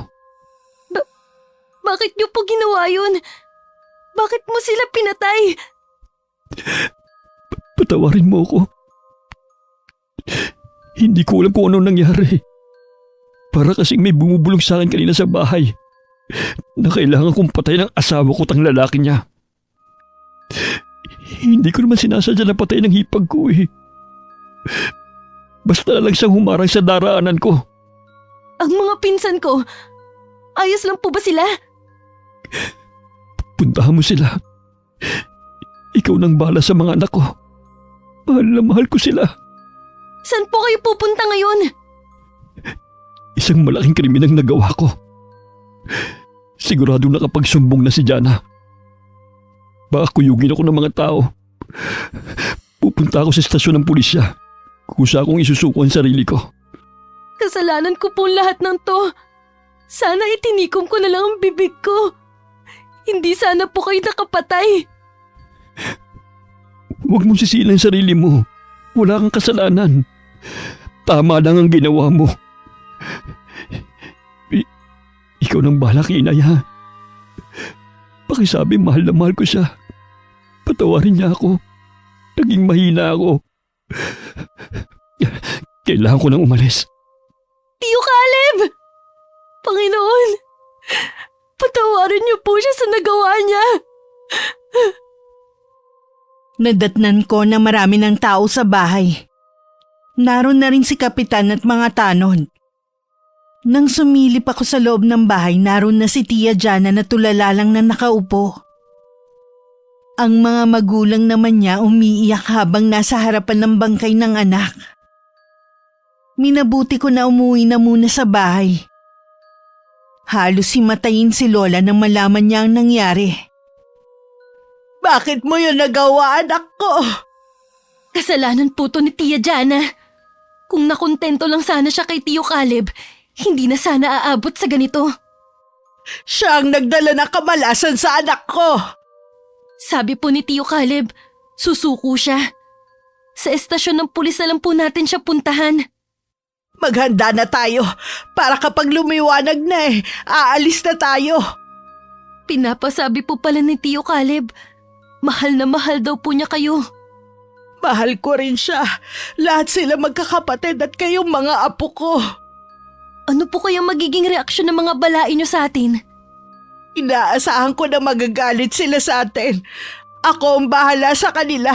[SPEAKER 4] Bakit niyo po ginawa yun? Bakit mo sila pinatay?
[SPEAKER 2] Patawarin mo ako. Hindi ko alam kung ano nangyari. Para kasing may bumubulong sa akin kanina sa bahay na kailangan kong patay ng asawa ko tang lalaki niya. Hindi ko naman sinasadya na patay ng hipag ko eh. Basta lang siyang humarang sa daraanan ko.
[SPEAKER 4] Ang mga pinsan ko, ayos lang po ba sila?
[SPEAKER 2] Puntahan mo sila. Ikaw nang bahala sa mga anak ko. Mahal na mahal ko sila.
[SPEAKER 4] Saan po kayo pupunta ngayon?
[SPEAKER 2] Isang malaking krimen ang nagawa ko. Sigurado nakapagsumbong na si Jana. Baka kuyugin ako ng mga tao. Pupunta ako sa estasyon ng pulisya. Kusa akong isusuko ang sarili ko.
[SPEAKER 4] Kasalanan ko po lahat ng to. Sana itinikom ko na lang ang bibig ko. Hindi sana po kayo nakapatay.
[SPEAKER 2] Huwag mong sisihin ang sarili mo. Wala kang kasalanan. Tama lang ang ginawa mo. Ikaw nang bahala kay inay, ha? Pakisabi mahal na mahal ko siya. Patawarin niya ako. Naging mahina ako. Kailangan ko nang umalis.
[SPEAKER 4] Tio Caleb! Panginoon, patawarin niyo po siya sa nagawa niya.
[SPEAKER 3] Nadatnan ko na marami ng tao sa bahay. Naroon na rin si Kapitan at mga tanod. Nang sumilip ako sa loob ng bahay, naroon na si Tia Jana na tulala lang na nakaupo. Ang mga magulang naman niya umiiyak habang nasa harapan ng bangkay ng anak. Minabuti ko na umuwi na muna sa bahay. Halos himatayin si Lola nang malaman niya ang nangyari. Bakit mo yun nagawa, anak ko?
[SPEAKER 4] Kasalanan po to ni Tia Jana. Kung nakontento lang sana siya kay Tio Caleb, hindi na sana aabot sa ganito.
[SPEAKER 3] Siya ang nagdala ng kamalasan sa anak ko.
[SPEAKER 4] Sabi po ni Tio Caleb, susuko siya. Sa estasyon ng pulis na lang po natin siya puntahan.
[SPEAKER 3] Maghanda na tayo para kapag lumiwanag na aalis na tayo.
[SPEAKER 4] Pinapasabi po pala ni Tio Caleb, mahal na mahal daw po niya kayo.
[SPEAKER 3] Mahal ko rin siya. Lahat sila magkakapatid at kayong mga apo ko.
[SPEAKER 4] Ano po kayang magiging reaksyon ng mga balain niyo sa atin?
[SPEAKER 3] Inaasahan ko na magagalit sila sa atin. Ako ang bahala sa kanila.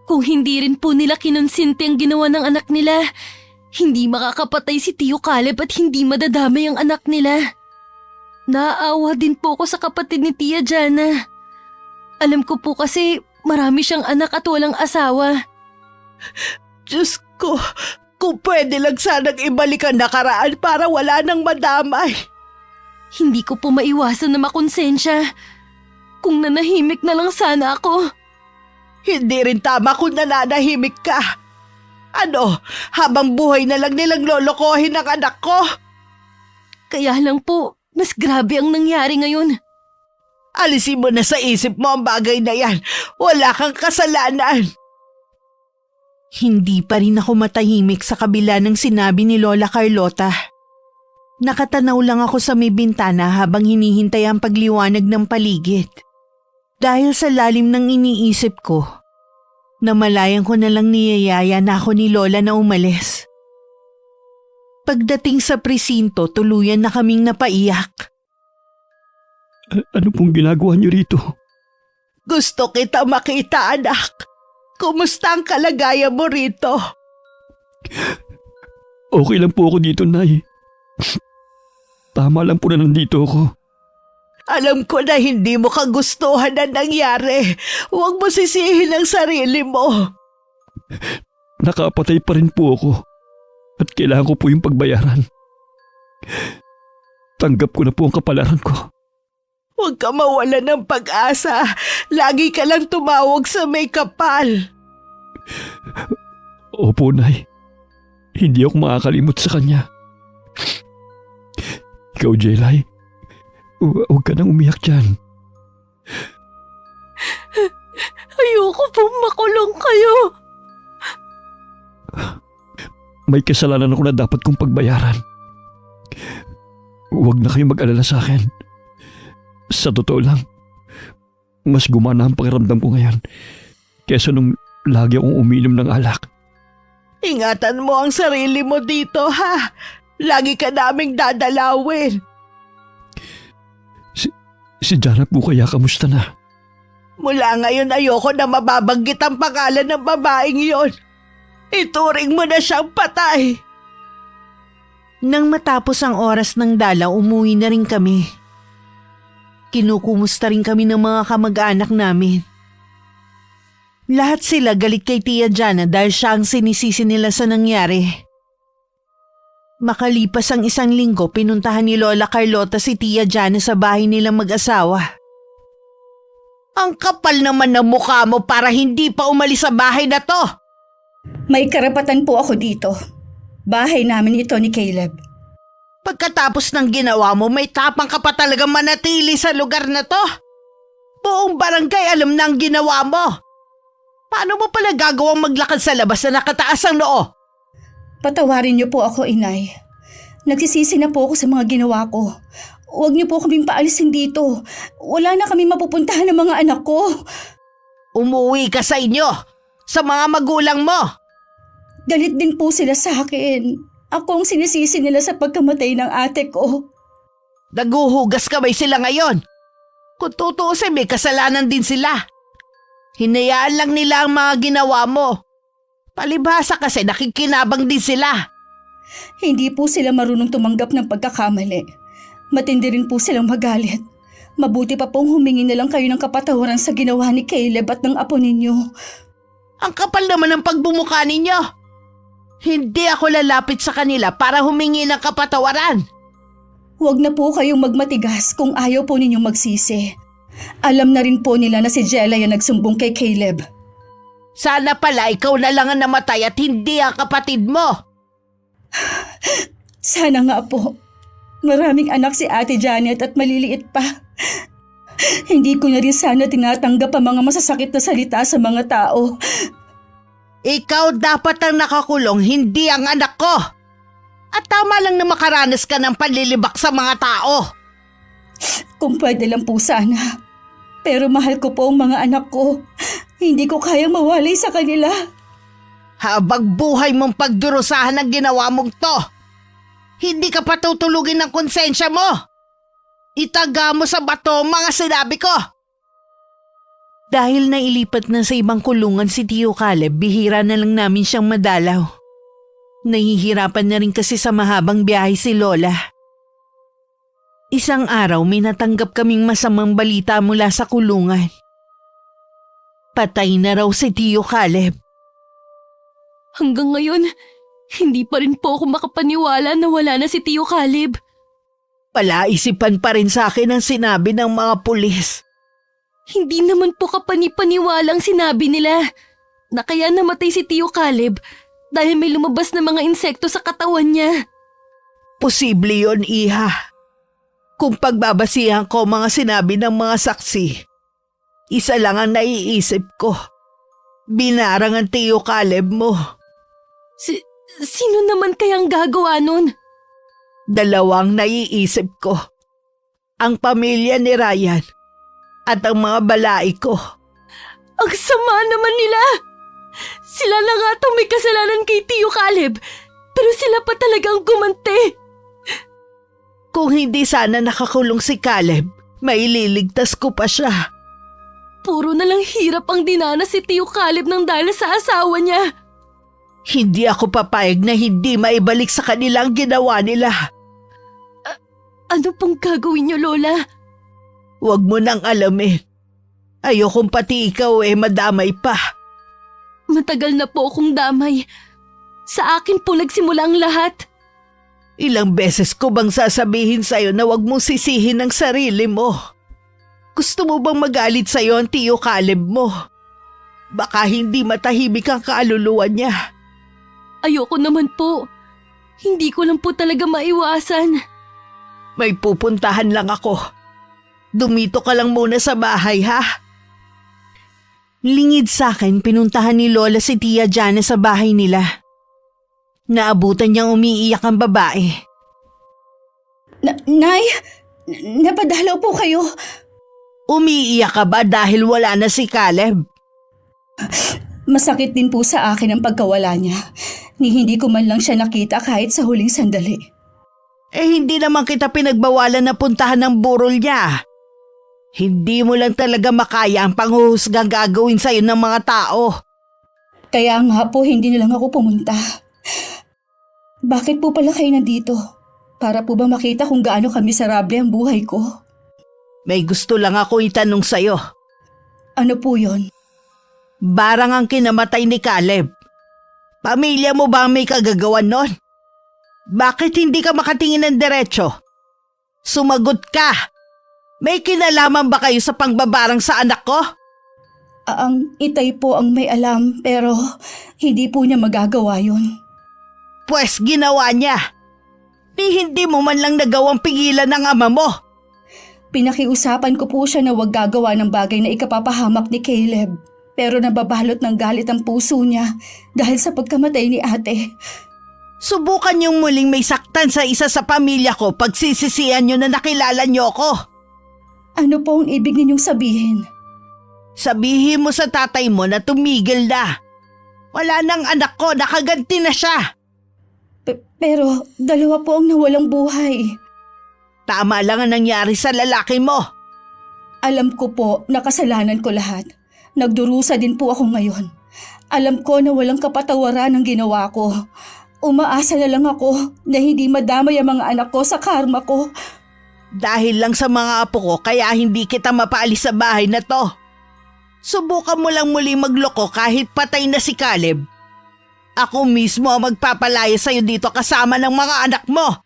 [SPEAKER 4] Kung hindi rin po nila kinonsinti ang ginawa ng anak nila, hindi makakapatay si Tio Caleb at hindi madadamay ang anak nila. Naaawa din po ako sa kapatid ni Tia Jana. Alam ko po kasi marami siyang anak at walang asawa.
[SPEAKER 3] Diyos ko, kung pwede lang sanang ibalik ang nakaraan para wala nang madamay.
[SPEAKER 4] Hindi ko po maiwasan na makonsensya. Kung nanahimik na lang sana ako.
[SPEAKER 3] Hindi rin tama kung nananahimik ka. Ano, habang buhay na lang nilang lolokohin ang anak ko?
[SPEAKER 4] Kaya lang po, mas grabe ang nangyari ngayon.
[SPEAKER 3] Alisin mo na sa isip mo ang bagay na yan. Wala kang kasalanan. Hindi pa rin ako matahimik sa kabila ng sinabi ni Lola Carlota. Nakatanaw lang ako sa may bintana habang hinihintay ang pagliwanag ng paligid. Dahil sa lalim ng iniisip ko, namalayan ko na lang niyayaya na ako ni Lola na umalis. Pagdating sa presinto, tuluyan na kaming napaiyak.
[SPEAKER 2] Ano pong ginagawa niyo rito?
[SPEAKER 3] Gusto kita makita, anak. Kumusta ang kalagayan mo rito?
[SPEAKER 2] Okay lang po ako dito, Nay. Tama lang po na nandito ako.
[SPEAKER 3] Alam ko na hindi mo kagustuhan ang nangyari. Huwag mo sisihin ang sarili mo.
[SPEAKER 2] Nakapatay pa rin po ako at kailangan ko po yung pagbayaran. Tanggap ko na po ang kapalaran ko.
[SPEAKER 3] Huwag ka mawala ng pag-asa. Lagi ka lang tumawag sa may kapal.
[SPEAKER 2] Opo, Nay. Hindi ako makakalimot sa kanya. Ikaw, Jelay, huwag ka nang umiyak dyan.
[SPEAKER 4] Ayoko pong makulong kayo.
[SPEAKER 2] May kasalanan ako na dapat kong pagbayaran. Huwag na kayong mag-alala sa akin. Sa totoo lang, mas gumana ang pakiramdam ko ngayon kesa nung lagi akong uminom ng alak.
[SPEAKER 3] Ingatan mo ang sarili mo dito, ha? Lagi ka naming dadalawin.
[SPEAKER 2] Si Jana po kaya kamusta na?
[SPEAKER 3] Mula ngayon ayoko na mababanggit ang pangalan ng babaeng yon. Ituring mo na siyang patay. Nang matapos ang oras ng dalaw, umuwi na rin kami. Kinukumusta rin kami ng mga kamag-anak namin. Lahat sila galit kay Tia Jana dahil siya ang sinisisi nila sa nangyari. Makalipas ang 1 linggo, pinuntahan ni Lola Carlota si Tia Jana sa bahay nilang mag-asawa. Ang kapal naman ng mukha mo para hindi pa umalis sa bahay na to.
[SPEAKER 1] May karapatan po ako dito. Bahay namin ito ni Caleb.
[SPEAKER 3] Pagkatapos ng ginawa mo, may tapang ka pa talagang manatili sa lugar na to. Buong barangay alam na ang ginawa mo. Paano mo pala gagawang maglakad sa labas na nakataas ang noo?
[SPEAKER 1] Patawarin niyo po ako, Inay. Nagsisisi na po ako sa mga ginawa ko. Huwag niyo po kaming paalisin dito. Wala na kami mapupuntahan ng mga anak ko.
[SPEAKER 3] Umuwi ka sa inyo, sa mga magulang mo.
[SPEAKER 1] Galit din po sila sa akin. Ako ang sinisisi nila sa pagkamatay ng ate ko.
[SPEAKER 3] Naguhugas kamay sila ngayon. Kung tutuusin, may kasalanan din sila. Hinayaan lang nila ang mga ginawa mo. Palibhasa kasi nakikinabang din sila.
[SPEAKER 1] Hindi po sila marunong tumanggap ng pagkakamali. Matindi rin po silang magalit. Mabuti pa pong humingi na lang kayo ng kapatawaran sa ginawa ni Caleb at ng apo ninyo.
[SPEAKER 3] Ang kapal naman ng pagbumuka ninyo. Hindi ako lalapit sa kanila para humingi ng kapatawaran.
[SPEAKER 1] Huwag na po kayong magmatigas kung ayaw po ninyong magsisi. Alam na rin po nila na si Jella yung nagsumbong kay Caleb.
[SPEAKER 3] Sana pala ikaw na lang ang namatay at hindi ang kapatid mo.
[SPEAKER 1] Sana nga po. Maraming anak si Ate Janet at maliliit pa. Hindi ko na rin sana tinatanggap ang mga masasakit na salita sa mga tao.
[SPEAKER 3] Ikaw dapat ang nakakulong, hindi ang anak ko. At tama lang na makaranas ka ng panlilibak sa mga tao.
[SPEAKER 1] Kung pwede lang po sana. Pero mahal ko po ang mga anak ko. Hindi ko kayang mawalay sa kanila.
[SPEAKER 3] Habang buhay mong pagdurusahan ang ginawa mong to, hindi ka patutulugin ng konsensya mo. Itaga mo sa bato ang mga sinabi ko. Dahil nailipat na sa ibang kulungan si Tio Caleb, bihira na lang namin siyang madalaw. Nahihirapan na rin kasi sa mahabang biyahe si Lola. Isang araw may natanggap kaming masamang balita mula sa kulungan. Patay na raw si Tio Caleb.
[SPEAKER 4] Hanggang ngayon, hindi pa rin po ako makapaniwala na wala na si Tio Caleb.
[SPEAKER 3] Palaisipan pa rin sa akin ang sinabi ng mga pulis.
[SPEAKER 4] Hindi naman po kapanipaniwalang sinabi nila na kaya namatay si Tio Caleb dahil may lumabas na mga insekto sa katawan niya.
[SPEAKER 3] Posible yon, Iha. Kung pagbabasihan ko mga sinabi ng mga saksi, isa lang ang naiisip ko. Binarang ang Tio Caleb mo.
[SPEAKER 4] Sino naman kayang gagawa nun?
[SPEAKER 3] Dalawang naiisip ko. Ang pamilya ni Ryan at ang mga balai ko.
[SPEAKER 4] Ang sama naman nila! Sila na nga itong may kasalanan kay Tio Caleb, pero sila pa talagang gumanti.
[SPEAKER 3] Kung hindi sana nakakulong si Caleb, maililigtas ko pa siya.
[SPEAKER 4] Puro na lang hirap ang dinanas si Tio Caleb nang dahil sa asawa niya.
[SPEAKER 3] Hindi ako papayag na hindi maibalik sa kanila ang ginawa nila.
[SPEAKER 4] Ano pong gagawin niyo, Lola?
[SPEAKER 3] Huwag mo nang alamin. Ayokong pati ikaw madamay pa.
[SPEAKER 4] Matagal na po akong damay. Sa akin po nagsimula ang lahat.
[SPEAKER 3] Ilang beses ko bang sasabihin sa'yo na huwag mong sisihin ang sarili mo? Gusto mo bang magalit sa'yo ang Tio Caleb mo? Baka hindi matahimik ang kaluluwa niya.
[SPEAKER 4] Ayoko naman po. Hindi ko lang po talaga maiwasan.
[SPEAKER 3] May pupuntahan lang ako. Dumito ka lang muna sa bahay, ha? Lingid sa akin, pinuntahan ni Lola si Tia Jana sa bahay nila. Naabutan niyang umiiyak ang babae.
[SPEAKER 1] Nay, napadalaw po kayo.
[SPEAKER 3] Umiiyak ka ba dahil wala na si Caleb?
[SPEAKER 1] Masakit din po sa akin ang pagkawala niya. Ni hindi ko man lang siya nakita kahit sa huling sandali.
[SPEAKER 3] Hindi naman kita pinagbawalan na puntahan ng burol niya. Hindi mo lang talaga makaya ang panghuhusgang gagawin sa'yo ng mga tao.
[SPEAKER 1] Kaya nga po hindi na lang ako pumunta. Bakit po pala kayo nandito? Para po ba makita kung gaano kamisarable ang buhay ko?
[SPEAKER 3] May gusto lang ako itanong sa'yo.
[SPEAKER 1] Ano po yon?
[SPEAKER 3] Barang ang kinamatay ni Caleb. Pamilya mo ba ang may kagagawan nun? Bakit hindi ka makatingin ng diretsyo? Sumagot ka! May kinalaman ba kayo sa pangbabarang sa anak ko?
[SPEAKER 1] Ang itay po ang may alam pero hindi po niya magagawa yun.
[SPEAKER 3] Pwes ginawa niya. Hindi mo man lang nagawang pigilan ng ama mo.
[SPEAKER 1] Pinakiusapan ko po siya na huwag gagawa ng bagay na ikapapahamak ni Caleb. Pero nababalot ng galit ang puso niya dahil sa pagkamatay ni ate.
[SPEAKER 3] Subukan niyong muling may saktan sa isa sa pamilya ko pag sisisihan niyo na nakilala niyo ako.
[SPEAKER 1] Ano po ang ibig ninyong sabihin?
[SPEAKER 3] Sabihin mo sa tatay mo na tumigil na. Wala nang anak ko, nakaganti na siya.
[SPEAKER 1] Pero dalawa po ang nawalang buhay.
[SPEAKER 3] Tama lang ang nangyari sa lalaki mo.
[SPEAKER 1] Alam ko po na kasalanan ko lahat. Nagdurusa din po ako ngayon. Alam ko na walang kapatawaran ang ginawa ko. Umaasa na lang ako na hindi madamay ang mga anak ko sa karma ko.
[SPEAKER 3] Dahil lang sa mga apo ko kaya hindi kita mapaalis sa bahay na to. Subukan mo lang muli magloko kahit patay na si Caleb. Ako mismo ang magpapalaya sa'yo dito kasama ng mga anak mo.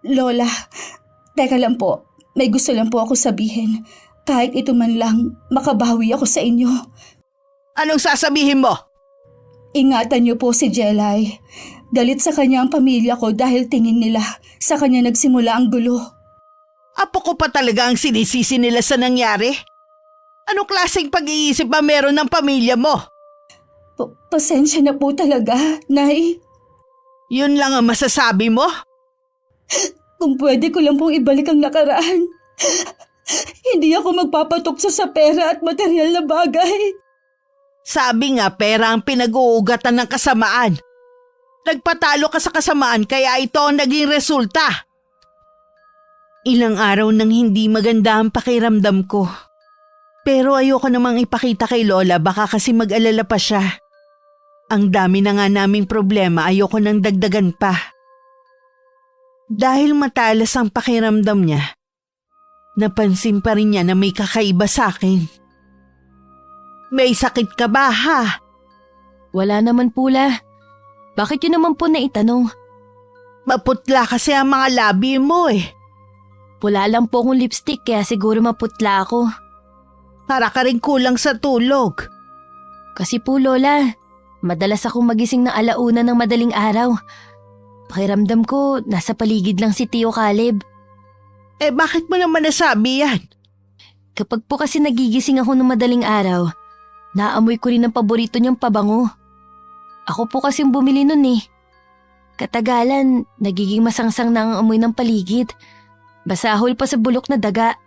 [SPEAKER 1] Lola, teka lang po. May gusto lang po ako sabihin. Kahit ito man lang, makabawi ako sa inyo.
[SPEAKER 3] Anong sasabihin mo?
[SPEAKER 1] Ingatan niyo po si Jelay. Galit sa kanya ang pamilya ko dahil tingin nila sa kanya nagsimula ang gulo.
[SPEAKER 3] Apo ko pa talaga ang sinisisi nila sa nangyari? Anong klaseng pag-iisip ba meron ng pamilya mo?
[SPEAKER 1] Pasensya na po talaga, Nay.
[SPEAKER 3] Yun lang ang masasabi mo?
[SPEAKER 1] Kung pwede ko lang pong ibalik ang nakaraan. Hindi ako magpapatukso sa pera at material na bagay.
[SPEAKER 3] Sabi nga pera ang pinag-uugatan ng kasamaan. Nagpatalo ka sa kasamaan kaya ito ang naging resulta. Ilang araw nang hindi maganda ang pakiramdam ko. Pero ayoko namang ipakita kay Lola baka kasi mag-alala pa siya. Ang dami na nga naming problema, ayoko nang dagdagan pa. Dahil matalas ang pakiramdam niya, napansin pa rin niya na may kakaiba sa akin. May sakit ka ba ha?
[SPEAKER 4] Wala naman pula. Bakit yun naman po naitanong?
[SPEAKER 3] Maputla kasi ang mga labi mo eh.
[SPEAKER 4] Pula lang po akong lipstick kaya siguro maputla ako.
[SPEAKER 3] Para ka rin kulang sa tulog.
[SPEAKER 4] Kasi po Lola, madalas akong magising ng 1:00 ng madaling araw. Pakiramdam ko nasa paligid lang si Tio Caleb.
[SPEAKER 3] Eh bakit mo naman nasabi yan?
[SPEAKER 4] Kapag po kasi nagigising ako ng madaling araw, naamoy ko rin ang paborito niyang pabango. Ako po kasing bumili nun eh. Katagalan, nagiging masangsang na ang amoy ng paligid. Basahol pa sa bulok na daga.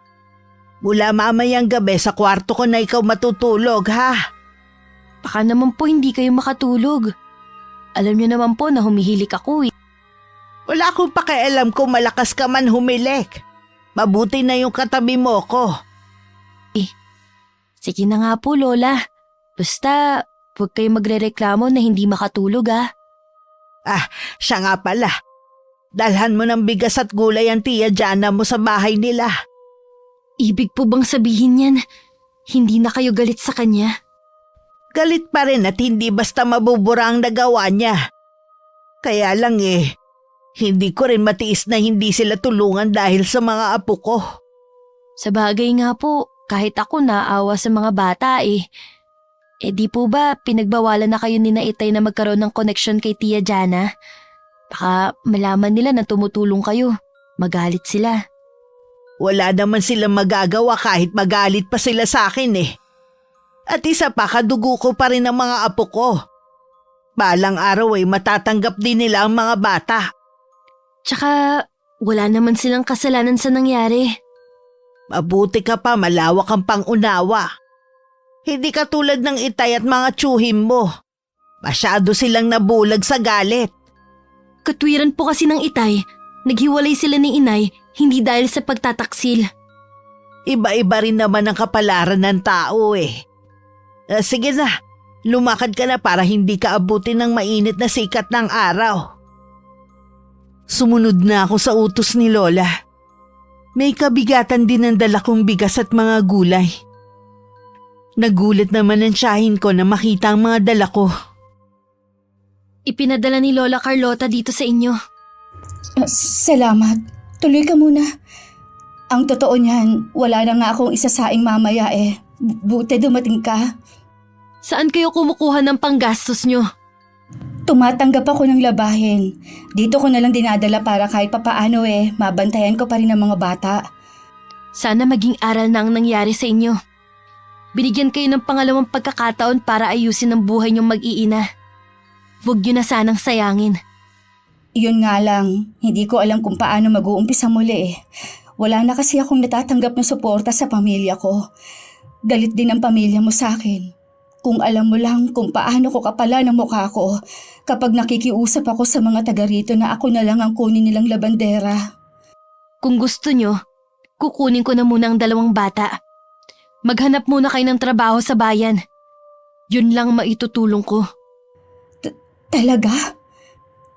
[SPEAKER 3] Mula mamayang gabi sa kwarto ko na ikaw matutulog ha?
[SPEAKER 4] Baka naman po hindi kayo makatulog. Alam niyo naman po na humihilik ako eh.
[SPEAKER 3] Wala akong pakialam kung malakas ka man humilik. Mabuti na yung katabi mo ko.
[SPEAKER 4] Sige na nga po Lola. Basta huwag kayo magrereklamo na hindi makatulog ah.
[SPEAKER 3] Siya nga pala. Dalhan mo ng bigas at gulay ang Tia Jana mo sa bahay nila.
[SPEAKER 4] Ibig po bang sabihin yan, hindi na kayo galit sa kanya?
[SPEAKER 3] Galit pa rin at hindi basta mabubura ang nagawa niya. Kaya lang hindi ko rin matiis na hindi sila tulungan dahil sa mga apo ko.
[SPEAKER 4] Sa bagay nga po, kahit ako naawa sa mga bata eh. Eh di po ba pinagbawalan na kayo ni na Itay na magkaroon ng connection kay Tia Jana? Baka malaman nila na tumutulong kayo. Magalit sila.
[SPEAKER 3] Wala naman silang magagawa kahit magalit pa sila sa akin eh. At isa pa, kadugo ko pa rin ang mga apo ko. Balang araw matatanggap din nila ang mga bata.
[SPEAKER 4] Tsaka wala naman silang kasalanan sa nangyari.
[SPEAKER 3] Mabuti ka pa, malawak ang pangunawa. Hindi katulad ng Itay at mga tsuhim mo. Masyado silang nabulag sa galit.
[SPEAKER 4] Katwiran po kasi ng Itay, naghiwalay sila ni Inay hindi dahil sa pagtataksil.
[SPEAKER 3] Iba-iba rin naman ang kapalaran ng tao eh. Sige na, lumakad ka na para hindi ka abutin ng mainit na sikat ng araw. Sumunod na ako sa utos ni Lola. May kabigatan din ang dala kong bigas at mga gulay. Nagulat naman ang tiyahin ko na makita ang mga dala ko.
[SPEAKER 4] Ipinadala ni Lola Carlota dito sa inyo.
[SPEAKER 1] Salamat. Tuloy ka muna. Ang totoo niyan, wala na nga akong isasaing mamaya eh. Buti dumating ka.
[SPEAKER 4] Saan kayo kumukuha ng panggastos nyo?
[SPEAKER 1] Tumatanggap ako ng labahin. Dito ko na lang dinadala para kahit papaano mabantayan ko pa rin ang mga bata.
[SPEAKER 4] Sana maging aral na ang nangyari sa inyo. Binigyan kayo ng pangalawang pagkakataon para ayusin ang buhay niyong mag-iina. Huwag niyo na sanang sayangin.
[SPEAKER 1] Yun nga lang, hindi ko alam kung paano mag-uumpisa muli eh. Wala na kasi akong natatanggap ng suporta sa pamilya ko. Galit din ang pamilya mo sa akin. Kung alam mo lang kung paano ko kapala ng mukha ko kapag nakikiusap ako sa mga taga rito na ako na lang ang kunin nilang labandera.
[SPEAKER 4] Kung gusto nyo, kukunin ko na muna ang 2 bata. Maghanap muna kayo ng trabaho sa bayan. Yun lang maitutulong ko.
[SPEAKER 1] Talaga?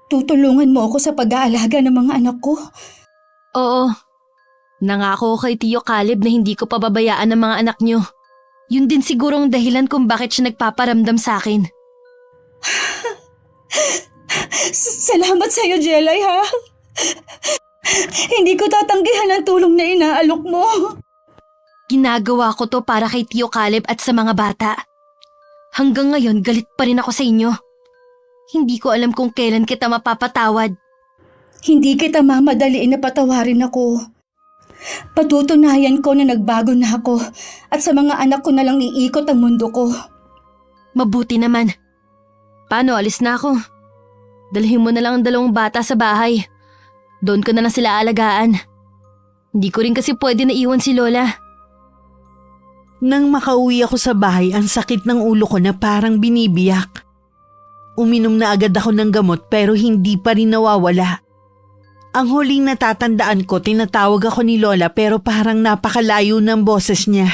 [SPEAKER 1] Tutulungan mo ako sa pag-aalaga ng mga anak ko?
[SPEAKER 4] Oo. Nangako ko kay Tio Caleb na hindi ko pababayaan ang mga anak niyo. Yun din siguro ang dahilan kung bakit siya nagpaparamdam sa akin.
[SPEAKER 1] Salamat sa'yo, Jelay, ha? Hindi ko tatanggihan ang tulong na inaalok mo.
[SPEAKER 4] Ginagawa ko to para kay Tio Caleb at sa mga bata. Hanggang ngayon, galit pa rin ako sa inyo. Hindi ko alam kung kailan kita mapapatawad.
[SPEAKER 1] Hindi kita mamadaliin na patawarin ako. Patutunayan ko na nagbago na ako at sa mga anak ko na lang iikot ang mundo ko.
[SPEAKER 4] Mabuti naman. Paano, alis na ako? Dalhin mo na lang ang 2 bata sa bahay. Doon ko na lang sila alagaan. Hindi ko rin kasi pwede na iwan si Lola.
[SPEAKER 3] Nang makauwi ako sa bahay, ang sakit ng ulo ko na parang binibiyak. Uminom na agad ako ng gamot pero hindi pa rin nawawala. Ang huling natatandaan ko, tinatawag ako ni Lola pero parang napakalayo ng boses niya.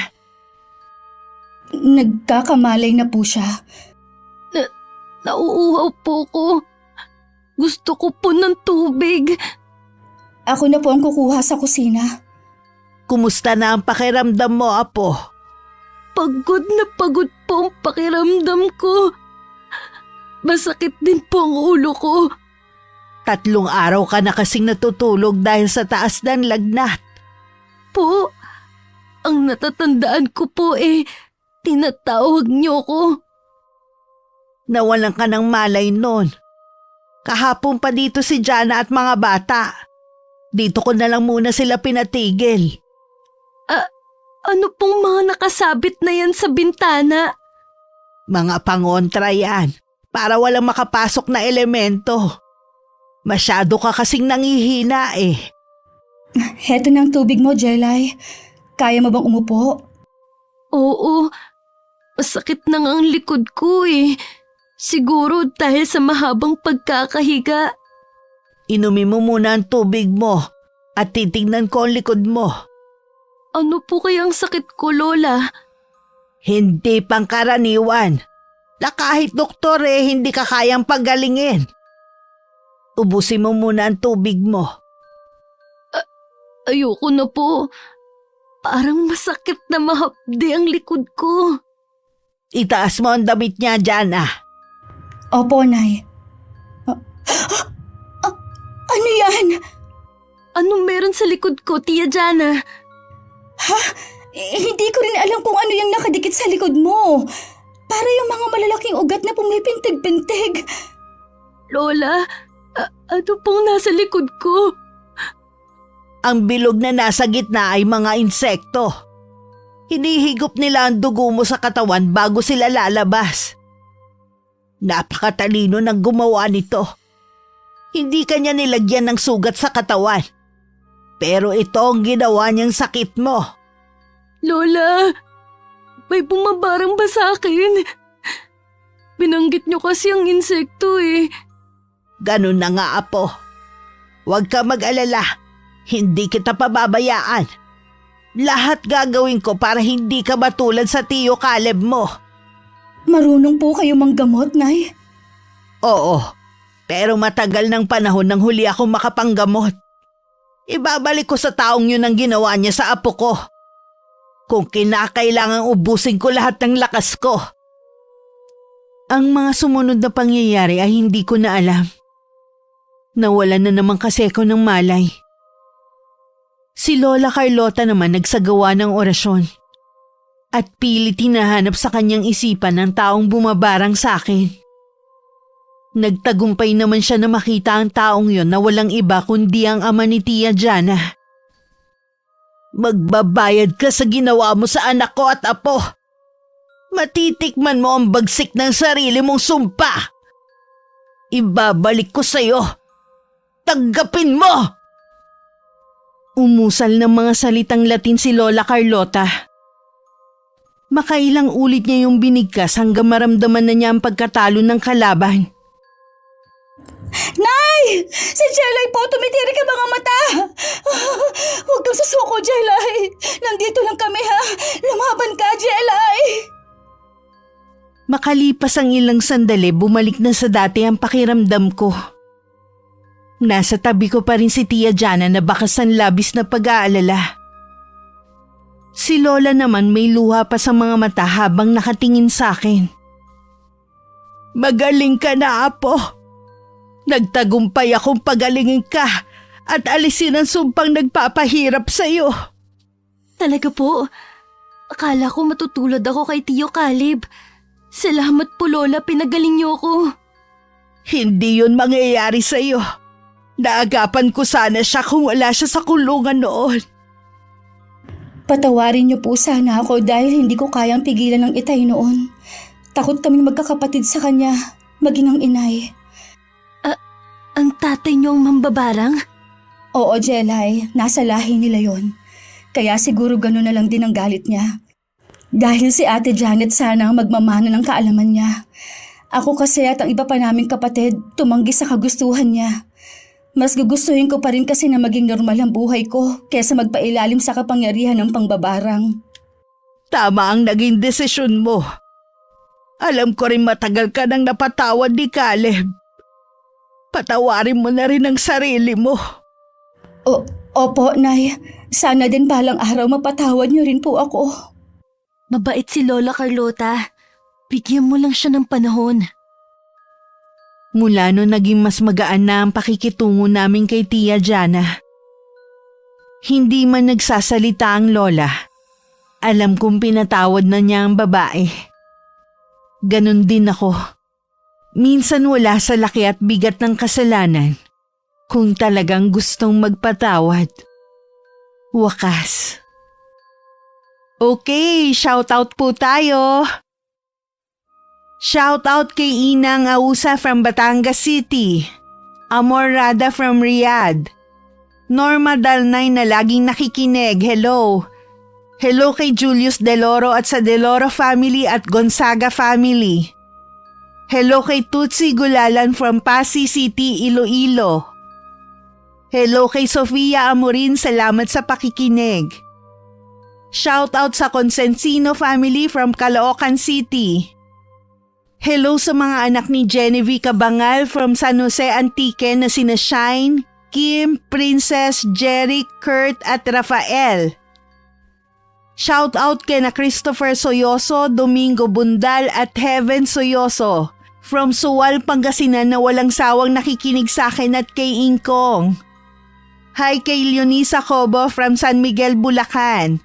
[SPEAKER 1] Nagkakamalay na po siya.
[SPEAKER 4] Nauuhaw po ko. Gusto ko po ng tubig.
[SPEAKER 1] Ako na po ang kukuha sa kusina.
[SPEAKER 3] Kumusta na ang pakiramdam mo, Apo?
[SPEAKER 4] Pagod na pagod po ang pakiramdam ko. Masakit din po ang ulo ko.
[SPEAKER 3] 3 araw ka na kasing natutulog dahil sa taas ng lagnat.
[SPEAKER 4] Po, ang natatandaan ko po tinatawag niyo ko.
[SPEAKER 3] Nawalan ka ng malay noon. Kahapon pa dito si Jana at mga bata. Dito ko na lang muna sila pinatigil.
[SPEAKER 4] Ano pong mga nakasabit na yan sa bintana?
[SPEAKER 3] Mga pangontra yan, para walang makapasok na elemento. Masyado ka kasing nangihina
[SPEAKER 1] Heto ng tubig mo, Jelay. Kaya mo bang umupo?
[SPEAKER 4] Oo, masakit na nga ang likod ko Siguro dahil sa mahabang pagkakahiga.
[SPEAKER 3] Inumin mo muna ang tubig mo at titignan ko ang likod mo.
[SPEAKER 4] Ano po kayang sakit ko, Lola?
[SPEAKER 3] Hindi pangkaraniwan. Na kahit doktor hindi ka kayang pagalingin. Ubusin mo muna ang tubig mo.
[SPEAKER 4] Ayoko na po. Parang masakit na mahapdi ang likod ko.
[SPEAKER 3] Itaas mo ang damit niya, Jana.
[SPEAKER 1] Opo, Nay. Ano yan?
[SPEAKER 4] Anong meron sa likod ko, Tia Jana?
[SPEAKER 1] Ha? Hindi ko rin alam kung ano yung nakadikit sa likod mo. Para yung mga malalaking ugat na pumipintig-pintig.
[SPEAKER 4] Lola, ano pong nasa likod ko?
[SPEAKER 3] Ang bilog na nasa gitna ay mga insekto. Hinihigop nila ang dugo mo sa katawan bago sila lalabas. Napakatalino ng gumawa nito. Hindi kanya nilagyan ng sugat sa katawan. Pero ito ang ginawa niyang sakit mo.
[SPEAKER 4] Lola, may bumabarang ba sa akin? Binanggit niyo kasi ang insekto
[SPEAKER 3] Ganun na nga, Apo. Huwag ka mag-alala. Hindi kita pababayaan. Lahat gagawin ko para hindi ka matulad sa Tio Caleb mo.
[SPEAKER 1] Marunong po kayo manggamot, Nay?
[SPEAKER 3] Oo, pero matagal ng panahon nang huli ako makapanggamot. Ibabalik ko sa taong yun ang ginawa niya sa apo ko. Kung kinakailangang ubusin ko lahat ng lakas ko. Ang mga sumunod na pangyayari ay hindi ko na alam. Nawalan na naman kasi ako ng malay. Si Lola Carlota naman nagsagawa ng orasyon. At pilit hinahanap sa kanyang isipan ng taong bumabarang sa akin. Nagtagumpay naman siya na makita ang taong yon na walang iba kundi ang ama ni Tia Jana. Magbabayad ka sa ginawa mo sa anak ko at apo. Matitikman mo ang bagsik ng sarili mong sumpa. Ibabalik ko sa'yo. Tanggapin mo! Umusal ng mga salitang Latin si Lola Carlota. Makailang ulit niya yung binigkas hanggang maramdaman na niya ang pagkatalo ng kalaban.
[SPEAKER 1] Nay! Si Jelay po, tumitirik ang mga mata! Huwag kang susuko, Jelay! Nandito lang kami, ha? Lumaban ka, Jelay!
[SPEAKER 3] Makalipas ang ilang sandali, bumalik na sa dati ang pakiramdam ko. Nasa tabi ko pa rin si Tia Jana na bakas ng labis na pag-aalala. Si Lola naman may luha pa sa mga mata habang nakatingin sa akin. Magaling ka na, Apo. Nagtagumpay akong pagalingin ka at alisin ang sumpang nagpapahirap sa'yo.
[SPEAKER 4] Talaga po. Akala ko matutulad ako kay Tio Caleb. Salamat po, Lola, pinagaling niyo ko.
[SPEAKER 3] Hindi yun mangyayari sa'yo. Naagapan ko sana siya kung wala siya sa kulungan noon.
[SPEAKER 1] Patawarin niyo po sana ako dahil hindi ko kayang pigilan ng itay noon. Takot kaming magkakapatid sa kanya, maging ang inay.
[SPEAKER 4] Ang tatay niyo ang mambabarang?
[SPEAKER 1] Oo, Jelay, nasa lahi nila yon. Kaya siguro gano'n na lang din ang galit niya. Dahil si Ate Janet sana ang magmamana ng kaalaman niya. Ako kasi at ang iba pa naming kapatid tumanggi sa kagustuhan niya. Mas gugustuhin ko pa rin kasi na maging normal ang buhay ko kesa magpailalim sa kapangyarihan ng pangbabarang.
[SPEAKER 3] Tama ang naging desisyon mo. Alam ko rin matagal ka nang napatawad ni Caleb. Patawarin mo na rin ang sarili mo.
[SPEAKER 1] Opo, Nay. Sana din balang araw mapatawad niyo rin po ako.
[SPEAKER 4] Mabait si Lola Carlota. Bigyan mo lang siya ng panahon.
[SPEAKER 3] Mula noon naging mas magaan na ang pakikitungo namin kay Tia Jana. Hindi man nagsasalita ang Lola. Alam kong pinatawad na niya ang babae. Ganon din ako. Minsan wala sa laki at bigat ng kasalanan. Kung talagang gustong magpatawad. Wakas. Okay, shoutout po tayo. Shoutout kay Inang Ausa from Batangas City. Amor Rada from Riyadh. Norma Dalnay na laging nakikinig, hello. Hello kay Julius Deloro at sa Deloro family at Gonzaga family. Hello kay Tutsi Gulalan from Pasig City, Iloilo. Hello kay Sofia Amorin, salamat sa pakikinig. Shoutout sa Consensino family from Caloocan City. Hello sa mga anak ni Genevieve Cabangal from San Jose Antique na sina Shine, Kim, Princess, Jerry, Kurt at Rafael. Shoutout kay na Christopher Soyoso, Domingo Bundal at Heaven Soyoso from Suwal, Pangasinan na walang sawang nakikinig sa akin at kay Ingkong. Hi kay Leonisa Cobo from San Miguel, Bulacan.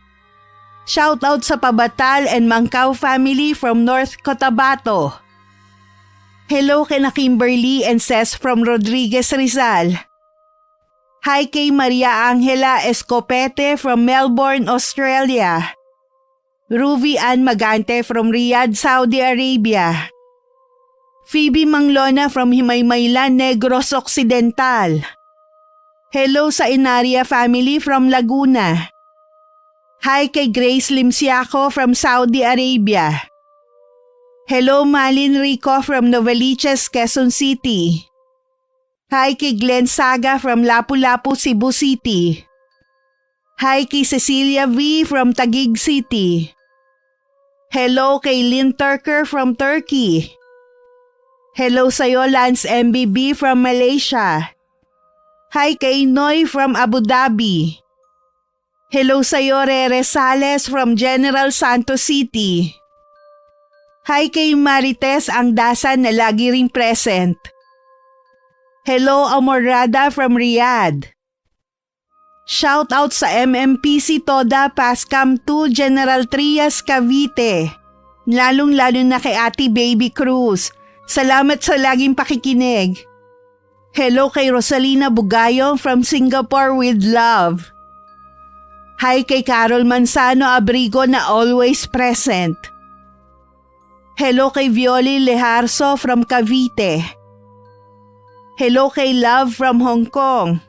[SPEAKER 3] Shoutout sa Pabatal and Mangkaw family from North Cotabato. Hello kay na Kimberly and Cez from Rodriguez, Rizal. Hi kay Maria Angela Escopete from Melbourne, Australia. Ruby Ann Magante from Riyadh, Saudi Arabia. Phoebe Manglona from Himaymaylan, Negros Occidental. Hello sa Inaria family from Laguna. Hi kay Grace Limsiaco from Saudi Arabia. Hello Malin Rico from Novaliches, Quezon City. Hi kay Glenn Saga from Lapu-Lapu, Cebu City. Hi kay Cecilia V from Taguig City. Hello kay Lynn Turker from Turkey. Hello sa'yo Lance MBB from Malaysia. Hi kay Noy from Abu Dhabi. Hello sa'yo Rere Sales from General Santos City. Hi kay Marites Angdasan na lagi ring present. Hello Amorada from Riyadh. Shout out sa MMPC Toda Pascam 2 General Trias Cavite. Lalong-lalo na kay Ate Baby Cruz. Salamat sa laging pakikinig. Hello kay Rosalina Bugayong from Singapore with love. Hi kay Carol Manzano Abrigo na always present. Hello kay Violi Leharso from Cavite. Hello kay Love from Hong Kong.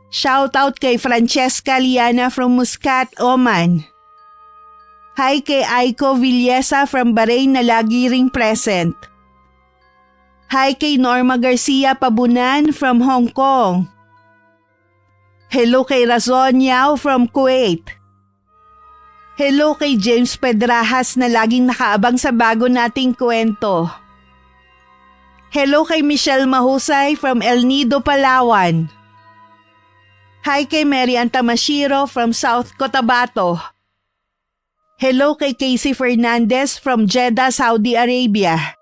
[SPEAKER 3] Shout out kay Francesca Liana from Muscat, Oman. Hi kay Aiko Villesa from Bahrain na lagi ring present. Hi kay Norma Garcia Pabunan from Hong Kong. Hello kay Razon Yao from Kuwait. Hello kay James Pedrajas na laging nakaabang sa bago nating kwento. Hello kay Michelle Mahusay from El Nido, Palawan. Hi kay Mary Antamashiro from South Cotabato. Hello kay Casey Fernandez from Jeddah, Saudi Arabia.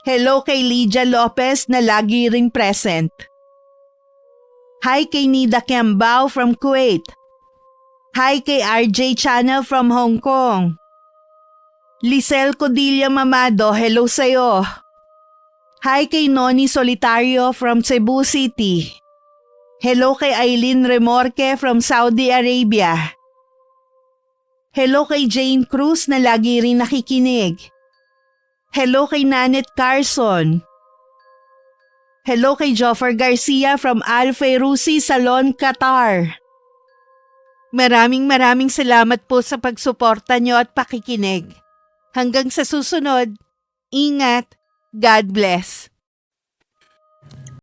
[SPEAKER 3] Hello kay Lydia Lopez na lagi ring present. Hi kay Nida Kiambao from Kuwait. Hi kay RJ Channel from Hong Kong. Lisel Codilla Mamado, hello sa'yo. Hi kay Noni Solitario from Cebu City. Hello kay Aileen Remorque from Saudi Arabia. Hello kay Jane Cruz na lagi rin nakikinig. Hello kay Nanette Carson. Hello kay Joffer Garcia from Al Fayrouzi Salon, Qatar. Maraming salamat po sa pagsuporta nyo at pakikinig. Hanggang sa susunod, ingat, God bless.